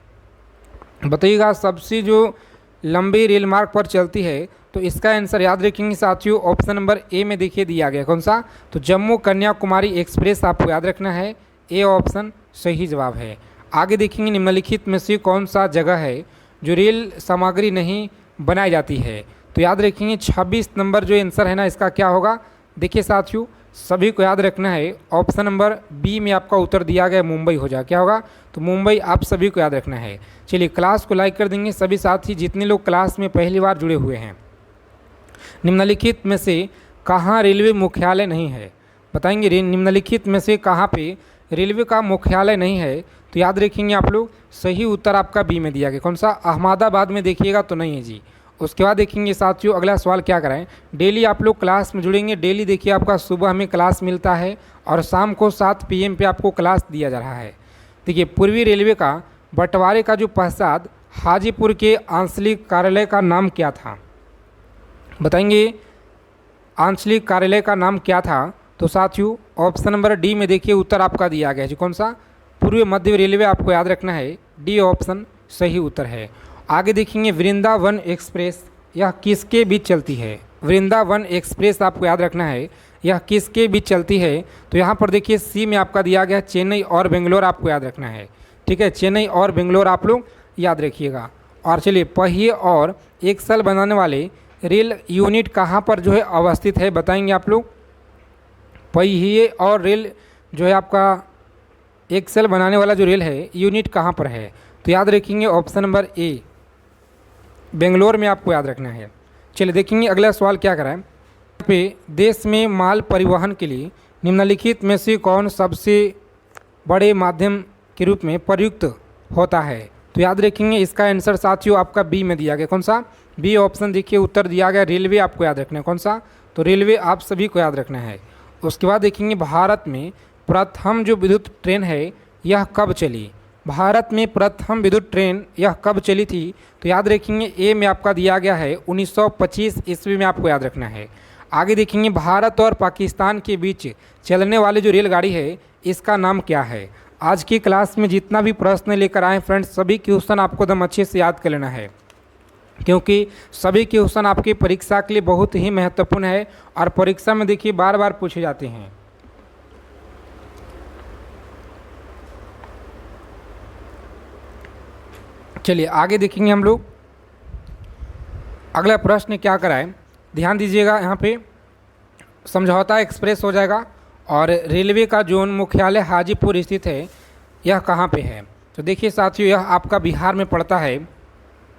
बताइएगा सबसे जो लंबे रेल मार्ग पर चलती है, तो इसका आंसर याद रखेंगे साथियों ऑप्शन नंबर ए में देखिए दिया गया कौन सा? तो जम्मू कन्याकुमारी एक्सप्रेस, आपको याद रखना है, ए ऑप्शन सही जवाब है। आगे देखेंगे निम्नलिखित में से कौन सा जगह है जो रेल सामग्री नहीं बनाई जाती है? तो याद रखेंगे 26 नंबर जो आंसर है ना इसका क्या होगा? देखिए साथियों सभी को याद रखना है ऑप्शन नंबर बी में आपका उत्तर दिया गया मुंबई हो जाए, क्या होगा? तो मुंबई आप सभी को याद रखना है। चलिए क्लास को लाइक कर देंगे सभी साथी जितने लोग क्लास में पहली बार जुड़े हुए हैं। निम्नलिखित में से कहाँ रेलवे मुख्यालय नहीं है? बताएंगे निम्नलिखित में से कहाँ पे रेलवे का मुख्यालय नहीं है? तो याद रखेंगे आप लोग, सही उत्तर आपका बी में दिया गया कौन सा? अहमदाबाद में देखिएगा तो नहीं है जी। उसके बाद देखेंगे साथियों अगला सवाल क्या कराएं, डेली आप लोग क्लास में जुड़ेंगे। डेली देखिए आपका सुबह में क्लास मिलता है और शाम को 7 PM पे आपको क्लास दिया जा रहा है। देखिए पूर्वी रेलवे का बंटवारे का जो पश्चात हाजीपुर के आंचलिक कार्यालय का नाम क्या था? बताएंगे आंचलिक कार्यालय का नाम क्या था? तो साथियों ऑप्शन नंबर डी में देखिए उत्तर आपका दिया गया है जी, कौन सा? पूर्व मध्य रेलवे, आपको याद रखना है डी ऑप्शन सही उत्तर है। आगे देखेंगे वृंदावन एक्सप्रेस, यह किसके बीच चलती है? वृंदावन एक्सप्रेस आपको याद रखना है, यह किसके बीच चलती है? तो यहाँ पर देखिए सी में आपका दिया गया चेन्नई और बेंगलोर आपको याद रखना है। ठीक है, चेन्नई और बेंगलोर आप लोग याद रखिएगा। और चलिए पहिए और एक्सल बनाने वाले रेल यूनिट कहाँ पर जो है अवस्थित है, बताएंगे आप लोग। पहिए और रेल जो है आपका एक्सल बनाने वाला जो रेल है यूनिट कहाँ पर है? तो याद रखेंगे ऑप्शन नंबर ए, बेंगलोर में आपको याद रखना है। चलिए देखेंगे अगला सवाल क्या करा है। यहाँ पे देश में माल परिवहन के लिए निम्नलिखित में से कौन सबसे बड़े माध्यम के रूप में प्रयुक्त होता है? तो याद रखेंगे इसका आंसर साथियों आपका बी में दिया गया। कौन सा? बी ऑप्शन देखिए उत्तर दिया गया रेलवे, आपको याद रखना है। कौन सा? तो रेलवे आप सभी को याद रखना है। उसके बाद देखेंगे भारत में प्रथम जो विद्युत ट्रेन है यह कब चली? भारत में प्रथम विद्युत ट्रेन यह कब चली थी? तो याद रखेंगे ए में आपका दिया गया है 1925 ईस्वी में, आपको याद रखना है। आगे देखेंगे भारत और पाकिस्तान के बीच चलने वाली जो रेलगाड़ी है इसका नाम क्या है? आज की क्लास में जितना भी प्रश्न लेकर आए फ्रेंड्स, सभी क्वेश्चन आपको एकदम अच्छे से याद कर लेना है, क्योंकि सभी क्वेश्चन आपकी परीक्षा के लिए बहुत ही महत्वपूर्ण है और परीक्षा में देखिए बार बार पूछे जाते हैं। चलिए आगे देखेंगे हम लोग। अगला प्रश्न क्या कराए, ध्यान दीजिएगा। यहाँ पे समझौता एक्सप्रेस हो जाएगा और रेलवे का जोन मुख्यालय हाजीपुर स्थित है, यह कहाँ पे है? तो देखिए साथियों यह आपका बिहार में पड़ता है,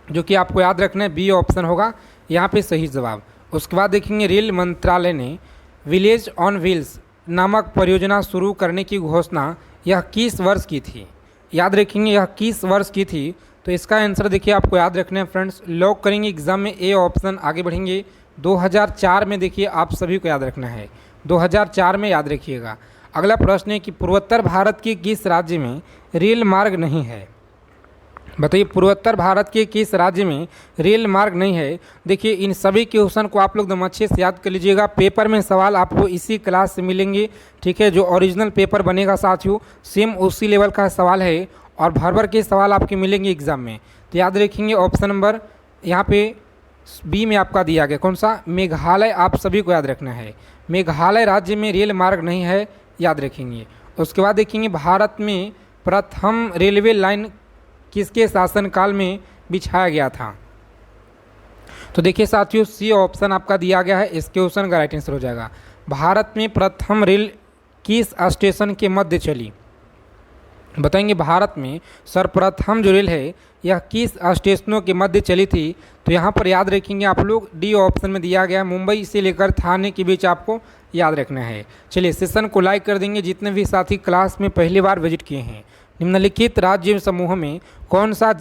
जो कि आपको याद रखना है बी ऑप्शन होगा यहाँ पे सही जवाब। उसके बाद देखेंगे रेल मंत्रालय ने विलेज ऑन व्हील्स नामक परियोजना शुरू करने की घोषणा यह किस वर्ष की थी? याद रखेंगे यह किस वर्ष की थी? तो इसका आंसर देखिए आपको याद रखना है फ्रेंड्स, लॉक करेंगे एग्जाम में ए ऑप्शन। आगे बढ़ेंगे 2004 में, देखिए आप सभी को याद रखना है 2004 में, याद रखिएगा। अगला प्रश्न है कि पूर्वोत्तर भारत के किस राज्य में रेल मार्ग नहीं है? बताइए पूर्वोत्तर भारत के किस राज्य में रेल मार्ग नहीं है? देखिए इन सभी क्वेश्चन को आप लोग एकदम अच्छे से याद कर लीजिएगा, पेपर में सवाल आपको इसी क्लास से मिलेंगे। ठीक है, जो ओरिजिनल पेपर बनेगा साथियों सेम उसी लेवल का सवाल है और भर भर के सवाल आपके मिलेंगे एग्जाम में। तो याद रखेंगे ऑप्शन नंबर यहाँ पे बी में आपका दिया गया। कौन सा? मेघालय, आप सभी को याद रखना है। मेघालय राज्य में रेल मार्ग नहीं है, याद रखेंगे। उसके बाद देखेंगे भारत में प्रथम रेलवे लाइन किसके शासनकाल में बिछाया गया था? तो देखिए साथियों सी ऑप्शन आपका दिया गया है, इस क्वेश्चन का राइट आंसर हो जाएगा। भारत में प्रथम रेल किस स्टेशन के मध्य चली? बताएंगे भारत में सर्वप्रथम जो रेल है यह किस स्टेशनों के मध्य चली थी? तो यहाँ पर याद रखेंगे आप लोग डी ऑप्शन में दिया गया, मुंबई से लेकर थाने के बीच आपको याद रखना है। चलिए सेशन को लाइक कर देंगे जितने भी साथी क्लास में पहली बार विजिट किए हैं। निम्नलिखित राज्य समूह में कौन सा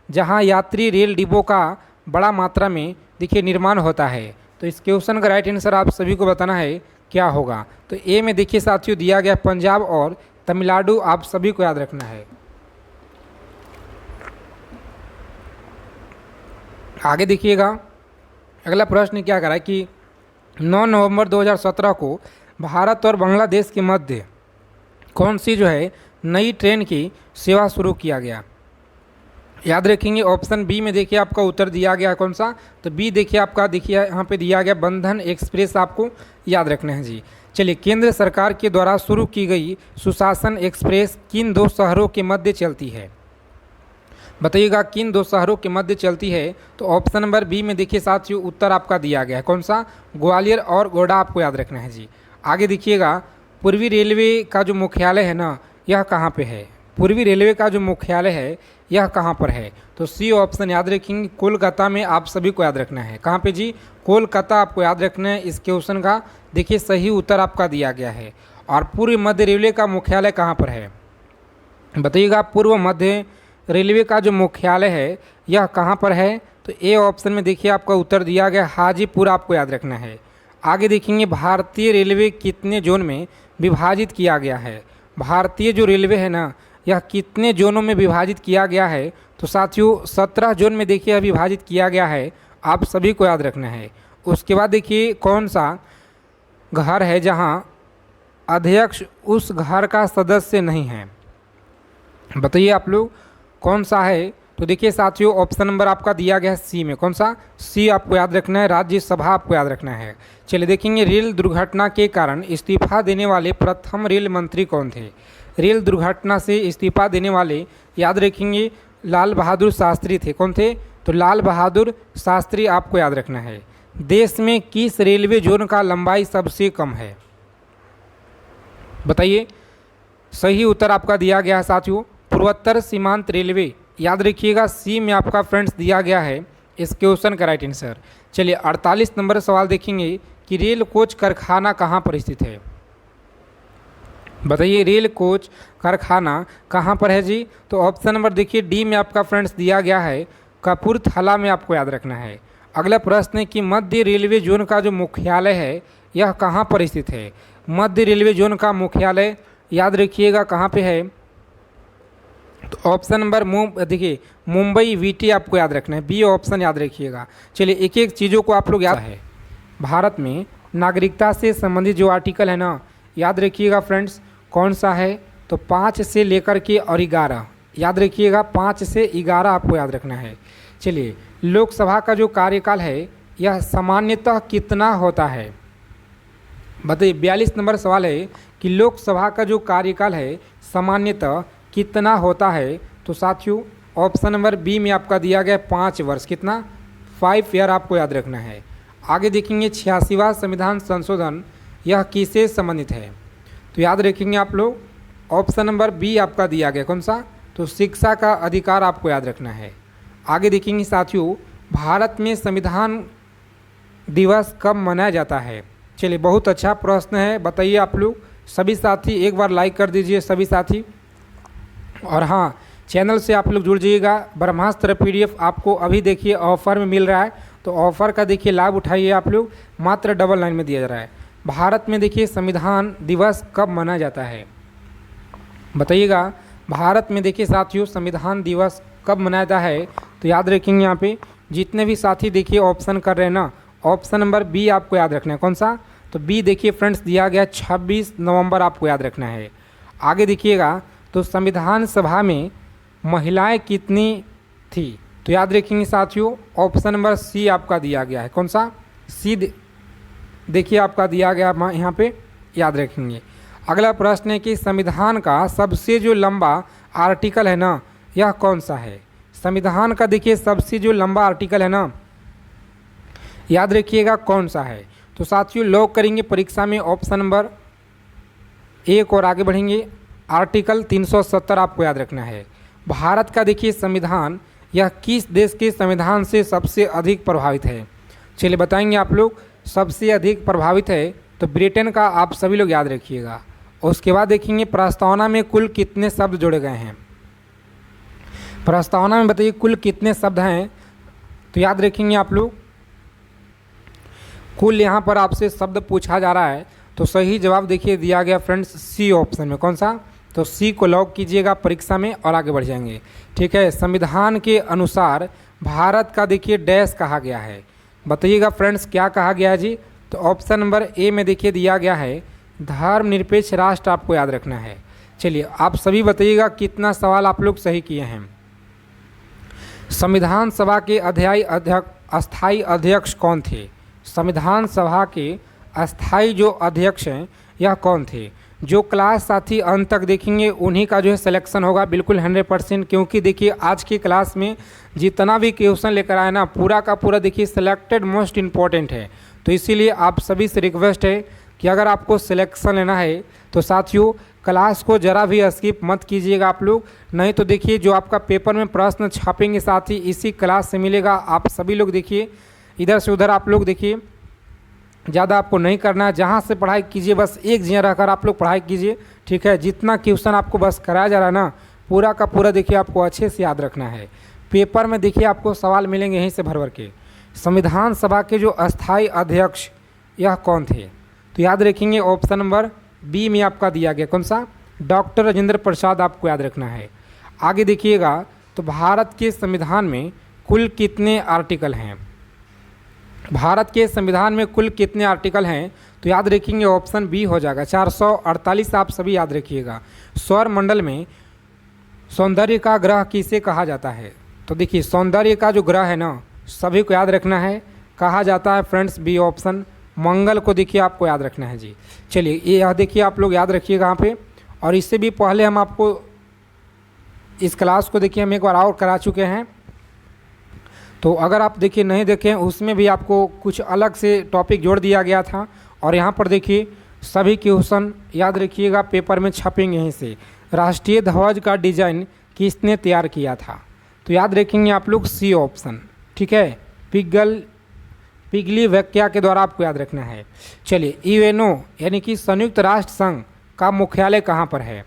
जहाँ यात्री रेल डिब्बों का बड़ा मात्रा में देखिए निर्माण होता है? तो इस क्वेश्चन का राइट आंसर आप सभी को बताना है क्या होगा। तो ए में देखिए साथियों दिया गया पंजाब और तमिलनाडु, आप सभी को याद रखना है। आगे देखिएगा अगला प्रश्न क्या करा है कि 9 नवंबर 2017 को भारत और बांग्लादेश के मध्य कौन सी जो है नई ट्रेन की सेवा शुरू किया गया? याद रखेंगे ऑप्शन बी में देखिए आपका उत्तर दिया गया है। कौन सा? तो बी देखिए आपका देखिए यहाँ पे दिया गया बंधन एक्सप्रेस, आपको याद रखना है जी। चलिए केंद्र सरकार के द्वारा शुरू की गई सुशासन एक्सप्रेस किन दो शहरों के मध्य चलती है? बताइएगा किन दो शहरों के मध्य चलती है? तो ऑप्शन नंबर बी में देखिए साथियों उत्तर आपका दिया गया है। कौन सा? ग्वालियर और गोंडा, आपको याद रखना है जी। आगे देखिएगा पूर्वी रेलवे का जो मुख्यालय है ना यह कहाँ पे है? पूर्वी रेलवे का जो मुख्यालय है यह कहाँ पर है? तो सी ऑप्शन याद रखेंगे कोलकाता में, आप सभी को याद रखना है। कहाँ पे जी? कोलकाता, आपको याद रखना है। इस क्वेश्चन का देखिए सही उत्तर आपका दिया गया है। और पूर्व मध्य रेलवे का मुख्यालय कहाँ पर है? बताइएगा पूर्व मध्य रेलवे का जो मुख्यालय है यह कहाँ पर है? तो ए ऑप्शन में देखिए आपका उत्तर दिया गया हाजीपुर, आपको याद रखना है। आगे देखेंगे भारतीय रेलवे कितने जोन में विभाजित किया गया है? भारतीय जो रेलवे है ना यह कितने जोनों में विभाजित किया गया है? तो साथियों 17 जोन में देखिए विभाजित किया गया है, आप सभी को याद रखना है। उसके बाद देखिए कौन सा घर है जहां अध्यक्ष उस घर का सदस्य नहीं है? बताइए आप लोग कौन सा है तो देखिए साथियों ऑप्शन नंबर आपका दिया गया है सी में। कौन सा? सी आपको याद रखना है, राज्यसभा आपको याद रखना है। चलिए देखेंगे रेल दुर्घटना के कारण इस्तीफा देने वाले प्रथम रेल मंत्री कौन थे? रेल दुर्घटना से इस्तीफा देने वाले याद रखेंगे लाल बहादुर शास्त्री थे। कौन थे? तो लाल बहादुर शास्त्री आपको याद रखना है। देश में किस रेलवे जोन का लंबाई सबसे कम है? बताइए। सही उत्तर आपका दिया गया है साथियों पूर्वोत्तर सीमांत रेलवे। याद रखिएगा सी में आपका फ्रेंड्स दिया गया है इस क्वेश्चन का राइट आंसर। चलिए 48 नंबर सवाल देखेंगे कि रेल कोच कारखाना कहाँ पर स्थित है? बताइए रेल कोच कारखाना कहाँ पर है जी? तो ऑप्शन नंबर देखिए डी में आपका फ्रेंड्स दिया गया है कपूरथला में, आपको याद रखना है। अगला प्रश्न है कि मध्य रेलवे जोन का जो मुख्यालय है यह कहाँ पर स्थित है? मध्य रेलवे जोन का मुख्यालय याद रखिएगा कहाँ पे है? तो ऑप्शन नंबर देखिए मुंबई वीटी आपको याद रखना है, बी ऑप्शन याद रखिएगा। चलिए एक एक चीज़ों को आप लोग याद है। भारत में नागरिकता से संबंधित जो आर्टिकल है ना, याद रखिएगा फ्रेंड्स कौन सा है? तो 5 से लेकर के और 11 याद रखिएगा, 5 से 11 आपको याद रखना है। चलिए लोकसभा का जो कार्यकाल है यह सामान्यतः कितना होता है? बताइए 42 नंबर सवाल है कि लोकसभा का जो कार्यकाल है सामान्यतः कितना होता है? तो साथियों ऑप्शन नंबर बी में आपका दिया गया 5 वर्ष। कितना? 5 ईयर आपको याद रखना है। आगे देखेंगे 86वां संविधान संशोधन यह किससे संबंधित है? तो याद रखेंगे आप लोग ऑप्शन नंबर बी आपका दिया गया। कौन सा? तो शिक्षा का अधिकार आपको याद रखना है। आगे देखेंगे साथियों भारत में संविधान दिवस कब मनाया जाता है? चलिए बहुत अच्छा प्रश्न है, बताइए आप लोग सभी साथी एक बार लाइक कर दीजिए सभी साथी। और हाँ चैनल से आप लोग जुड़ जाइएगा। ब्रह्मास्त्र PDF आपको अभी देखिए ऑफ़र में मिल रहा है, तो ऑफ़र का देखिए लाभ उठाइए आप लोग, मात्र 99 में दिया जा रहा है। भारत में देखिए संविधान दिवस कब मनाया जाता है? बताइएगा भारत में देखिए साथियों संविधान दिवस कब मनाया जाता है? तो याद रखेंगे यहाँ पे जितने भी साथी देखिए ऑप्शन कर रहे हैं ना, ऑप्शन नंबर बी आपको याद रखना है। कौन सा? तो बी देखिए फ्रेंड्स दिया गया 26 नवंबर आपको याद रखना है। आगे देखिएगा तो संविधान सभा में महिलाएं कितनी थी? तो याद रखेंगे साथियों ऑप्शन नंबर सी आपका दिया गया है। कौन सा? सी देखिए आपका दिया गया यहाँ पे, याद रखेंगे। अगला प्रश्न है कि संविधान का सबसे जो लंबा आर्टिकल है ना यह कौन सा है? संविधान का देखिए सबसे जो लंबा आर्टिकल है ना, याद रखिएगा कौन सा है? तो साथियों लॉक करेंगे परीक्षा में ऑप्शन नंबर 1 और आगे बढ़ेंगे। आर्टिकल 370 आपको याद रखना है। भारत का देखिए संविधान यह किस देश के संविधान से सबसे अधिक प्रभावित है? चलिए बताएंगे आप लोग। सबसे अधिक प्रभावित है तो ब्रिटेन का, आप सभी लोग याद रखिएगा। उसके बाद देखेंगे प्रस्तावना में कुल कितने शब्द जोड़े गए हैं? प्रस्तावना में बताइए कुल कितने शब्द हैं? तो याद रखेंगे आप लोग कुल यहाँ पर आपसे शब्द पूछा जा रहा है, तो सही जवाब देखिए दिया गया फ्रेंड्स सी ऑप्शन में। कौन सा? तो सी को लॉक कीजिएगा परीक्षा में और आगे बढ़ जाएंगे। ठीक है, संविधान के अनुसार भारत का देखिए डैश कहा गया है। बताइएगा फ्रेंड्स क्या कहा गया है जी? तो ऑप्शन नंबर ए में देखिए दिया गया है धर्मनिरपेक्ष राष्ट्र, आपको याद रखना है। चलिए आप सभी बताइएगा कितना सवाल आप लोग सही किए हैं। संविधान सभा के अस्थायी अध्यक्ष कौन थे? संविधान सभा के अस्थायी जो अध्यक्ष हैं यह कौन थे? जो क्लास साथी अंत तक देखेंगे उन्हीं का जो है सिलेक्शन होगा बिल्कुल 100%, क्योंकि देखिए आज की क्लास में जितना भी क्वेश्चन लेकर आए ना पूरा का पूरा देखिए सिलेक्टेड मोस्ट इम्पॉर्टेंट है। तो इसीलिए आप सभी से रिक्वेस्ट है कि अगर आपको सिलेक्शन लेना है तो साथियों क्लास को ज़रा भी स्किप मत कीजिएगा आप लोग, नहीं तो देखिए जो आपका पेपर में प्रश्न छापेंगे साथ ही इसी क्लास से मिलेगा। आप सभी लोग देखिए इधर से उधर आप लोग देखिए ज़्यादा आपको नहीं करना है, जहाँ से पढ़ाई कीजिए बस एक जगह रहकर आप लोग पढ़ाई कीजिए। ठीक है, जितना क्वेश्चन आपको बस कराया जा रहा है ना पूरा का पूरा देखिए आपको अच्छे से याद रखना है। पेपर में देखिए आपको सवाल मिलेंगे यहीं से भर भर के। संविधान सभा के जो अस्थायी अध्यक्ष यह कौन थे? तो याद रखेंगे ऑप्शन नंबर बी में आपका दिया गया। कौन सा? डॉक्टर राजेंद्र प्रसाद, आपको याद रखना है। आगे देखिएगा तो भारत के संविधान में कुल कितने आर्टिकल हैं? भारत के संविधान में कुल कितने आर्टिकल हैं? तो याद रखेंगे ऑप्शन बी हो जाएगा 448, आप सभी याद रखिएगा। सौर मंडल में सौंदर्य का ग्रह किसे कहा जाता है? तो देखिए सौंदर्य का जो ग्रह है ना, सभी को याद रखना है, कहा जाता है फ्रेंड्स बी ऑप्शन, मंगल को देखिए आपको याद रखना है जी। चलिए ये देखिए आप लोग याद रखिएगा यहाँ पे। और इससे भी पहले हम आपको इस क्लास को देखिए हम एक बार और करा चुके हैं, तो अगर आप देखिए नहीं देखें उसमें भी आपको कुछ अलग से टॉपिक जोड़ दिया गया था। और यहाँ पर देखिए सभी क्वेश्चन याद रखिएगा पेपर में छपेंगे यहीं से। राष्ट्रीय ध्वज का डिजाइन किसने तैयार किया था? तो याद रखेंगे आप लोग सी ऑप्शन, ठीक है, पिगली व्याख्या के द्वारा आपको याद रखना है। चलिए यूएनओ यानी कि संयुक्त राष्ट्र संघ का मुख्यालय कहाँ पर है?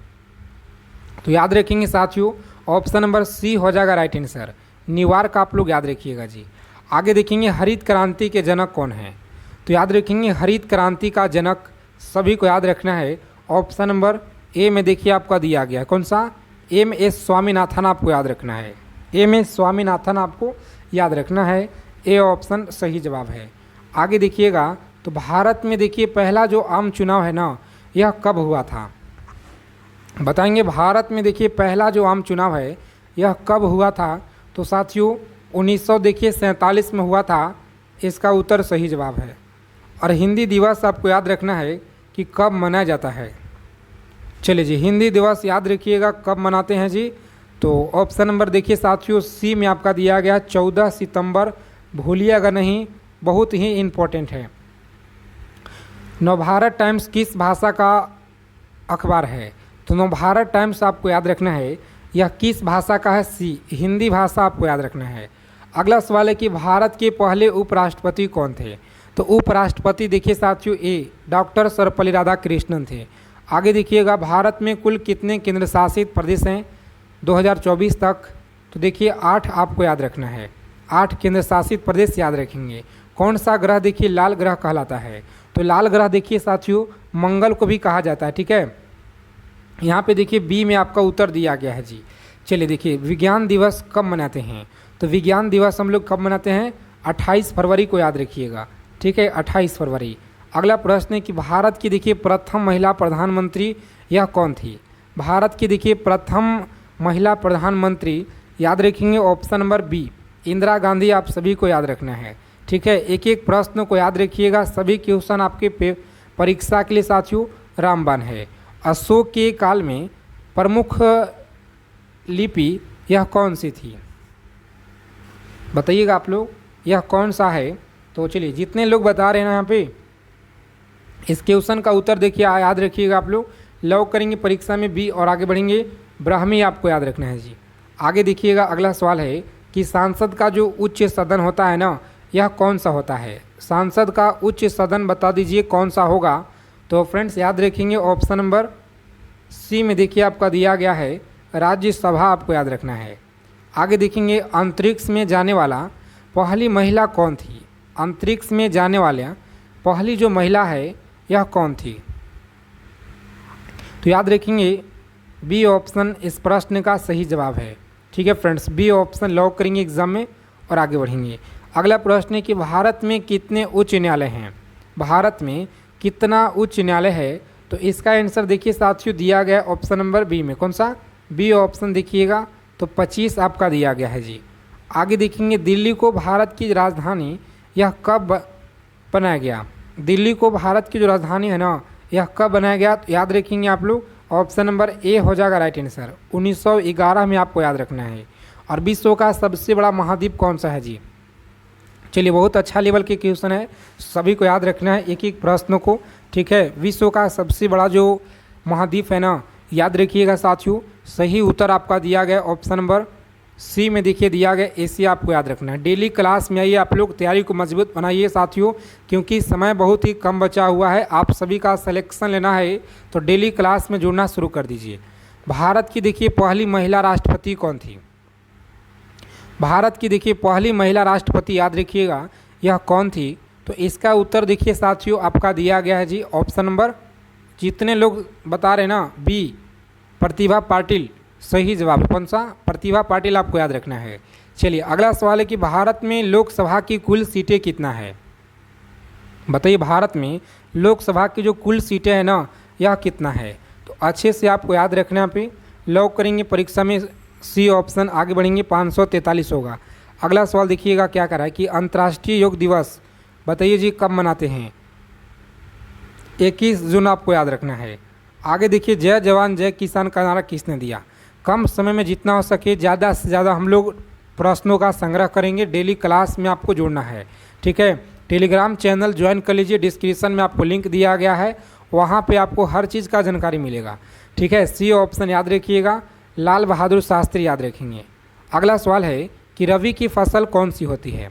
तो याद रखेंगे साथियों ऑप्शन नंबर सी हो जाएगा राइट आंसर, न्यूयॉर्क आप लोग याद रखिएगा जी। आगे देखेंगे हरित क्रांति के जनक कौन है? तो याद रखेंगे हरित क्रांति का जनक सभी को याद रखना है, ऑप्शन नंबर ए में देखिए आपका दिया गया है, कौन सा? एम.एस. स्वामीनाथन आपको याद रखना है, एम.एस. स्वामीनाथन आपको याद रखना है, ए ऑप्शन सही जवाब है। आगे देखिएगा तो भारत में देखिए पहला जो आम चुनाव है ना, यह कब हुआ था? बताएंगे भारत में देखिए पहला जो आम चुनाव है यह कब हुआ था? तो साथियों 1947 में हुआ था, इसका उत्तर सही जवाब है। और हिंदी दिवस आपको याद रखना है कि कब मनाया जाता है। चलिए जी हिंदी दिवस याद रखिएगा कब मनाते हैं जी। तो ऑप्शन नंबर देखिए साथियों सी में आपका दिया गया 14 सितंबर, भूलिएगा नहीं, बहुत ही इम्पोर्टेंट है। नवभारत टाइम्स किस भाषा का अखबार है? तो नवभारत टाइम्स आपको याद रखना है यह किस भाषा का है? सी हिंदी भाषा आपको याद रखना है। अगला सवाल है कि भारत के पहले उपराष्ट्रपति कौन थे? तो उपराष्ट्रपति देखिए साथियों ए डॉक्टर सर्वपल्ली राधाकृष्णन थे। आगे देखिएगा भारत में कुल कितने केंद्र शासित प्रदेश हैं 2024 तक? तो देखिए 8 आपको याद रखना है, 8 केंद्र शासित प्रदेश याद रखेंगे। कौन सा ग्रह देखिए लाल ग्रह कहलाता है? तो लाल ग्रह देखिए साथियों मंगल को भी कहा जाता है, ठीक है। यहाँ पे देखिए बी में आपका उत्तर दिया गया है जी। चलिए देखिए विज्ञान दिवस कब मनाते हैं? तो विज्ञान दिवस हम लोग कब मनाते हैं? 28 फरवरी को याद रखिएगा, ठीक है, 28 फरवरी। अगला प्रश्न है कि भारत की देखिए प्रथम महिला प्रधानमंत्री यह कौन थी? भारत की देखिए प्रथम महिला प्रधानमंत्री याद रखेंगे option number B Indira Gandhi, आप सभी को याद रखना है, ठीक है। एक एक प्रश्न को याद रखिएगा, सभी क्वेश्चन आपके परीक्षा के लिए साथियों रामबाण है। अशोक के काल में प्रमुख लिपि यह कौन सी थी? बताइएगा आप लोग यह कौन सा है? तो चलिए जितने लोग बता रहे हैं ना यहाँ पे इस क्वेश्चन का उत्तर देखिए याद रखिएगा आप लोग, लॉक करेंगे परीक्षा में बी और आगे बढ़ेंगे ब्राह्मी आपको याद रखना है जी। आगे देखिएगा अगला सवाल है कि सांसद का जो उच्च सदन होता है ना यह कौन सा होता है? सांसद का उच्च सदन बता दीजिए कौन सा होगा? तो फ्रेंड्स याद रखेंगे ऑप्शन नंबर सी में देखिए आपका दिया गया है राज्यसभा, आपको याद रखना है। आगे देखेंगे अंतरिक्ष में जाने वाला पहली महिला कौन थी? अंतरिक्ष में जाने वाले पहली जो महिला है यह कौन थी? तो याद रखेंगे बी ऑप्शन इस प्रश्न का सही जवाब है, ठीक है फ्रेंड्स, बी ऑप्शन लॉक करेंगे एग्जाम में और आगे बढ़ेंगे। अगला प्रश्न है कि भारत में कितने उच्च न्यायालय हैं? भारत में कितना उच्च न्यायालय है? तो इसका आंसर देखिए साथियों दिया गया ऑप्शन नंबर बी में, कौन सा? बी ऑप्शन देखिएगा तो 25 आपका दिया गया है जी। आगे देखेंगे दिल्ली को भारत की राजधानी यह कब बनाया गया? दिल्ली को भारत की जो राजधानी है ना यह कब बनाया गया? तो याद रखेंगे आप लोग ऑप्शन नंबर ए हो जाएगा राइट आंसर, 1911 में आपको याद रखना है। और विश्व का सबसे बड़ा महाद्वीप कौन सा है जी? चलिए बहुत अच्छा लेवल के क्वेश्चन है, सभी को याद रखना है एक एक प्रश्नों को, ठीक है। विश्व का सबसे बड़ा जो महाद्वीप है ना याद रखिएगा साथियों, सही उत्तर आपका दिया गया ऑप्शन नंबर सी में देखिए दिया गया एशिया, आपको याद रखना है। डेली क्लास में आइए आप लोग, तैयारी को मजबूत बनाइए साथियों, क्योंकि समय बहुत ही कम बचा हुआ है, आप सभी का सिलेक्शन लेना है तो डेली क्लास में जुड़ना शुरू कर दीजिए। भारत की देखिए पहली महिला राष्ट्रपति कौन थी? भारत की देखिए पहली महिला राष्ट्रपति याद रखिएगा यह कौन थी? तो इसका उत्तर देखिए साथियों आपका दिया गया है जी ऑप्शन नंबर, जितने लोग बता रहे हैं ना बी प्रतिभा पाटिल, सही जवाब कौन सा? प्रतिभा पाटिल, आपको याद रखना है। चलिए अगला सवाल है कि भारत में लोकसभा की कुल सीटें कितना है? बताइए भारत में लोकसभा की जो कुल सीटें हैं ना यह कितना है? तो अच्छे से आपको याद रखना पे लॉक करेंगे परीक्षा में सी ऑप्शन आगे बढ़ेंगे 543 होगा। अगला सवाल देखिएगा क्या करा है कि अंतर्राष्ट्रीय योग दिवस बताइए जी कब मनाते हैं। 21 जून आपको याद रखना है। आगे देखिए जय जवान जय किसान का नारा किसने दिया। कम समय में जितना हो सके ज़्यादा से ज़्यादा हम लोग प्रश्नों का संग्रह करेंगे। डेली क्लास में आपको जुड़ना है, ठीक है। टेलीग्राम चैनल ज्वाइन कर लीजिए, डिस्क्रिप्शन में आपको लिंक दिया गया है, वहाँ पे आपको हर चीज़ का जानकारी मिलेगा, ठीक है। सी ऑप्शन याद रखिएगा, लाल बहादुर शास्त्री याद रखेंगे। अगला सवाल है कि रबी की फसल कौन सी होती है।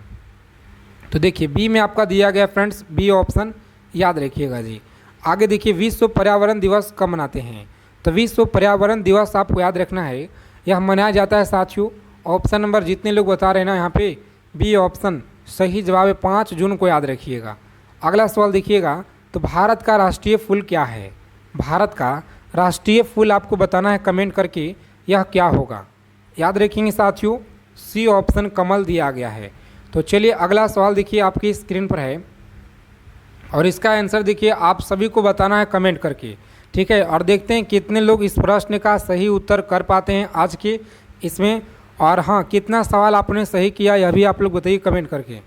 तो देखिए बी में आपका दिया गया फ्रेंड्स, बी ऑप्शन याद रखिएगा जी। आगे देखिए विश्व पर्यावरण दिवस कब मनाते हैं। तो विश्व पर्यावरण दिवस आपको याद रखना है, यह मनाया जाता है साथियों। ऑप्शन नंबर जितने लोग बता रहे हैं ना यहाँ पे, बी ऑप्शन सही जवाब है, 5 जून को याद रखिएगा। अगला सवाल देखिएगा, तो भारत का राष्ट्रीय फूल क्या है। भारत का राष्ट्रीय फूल आपको बताना है कमेंट करके, यह क्या होगा। याद रखेंगे साथियों, सी ऑप्शन कमल दिया गया है। तो चलिए अगला सवाल देखिए आपकी स्क्रीन पर है, और इसका आंसर देखिए आप सभी को बताना है कमेंट करके, ठीक है। और देखते हैं कितने लोग इस प्रश्न का सही उत्तर कर पाते हैं आज के इसमें। और हाँ, कितना सवाल आपने सही किया यह भी आप लोग बताइए कमेंट करके।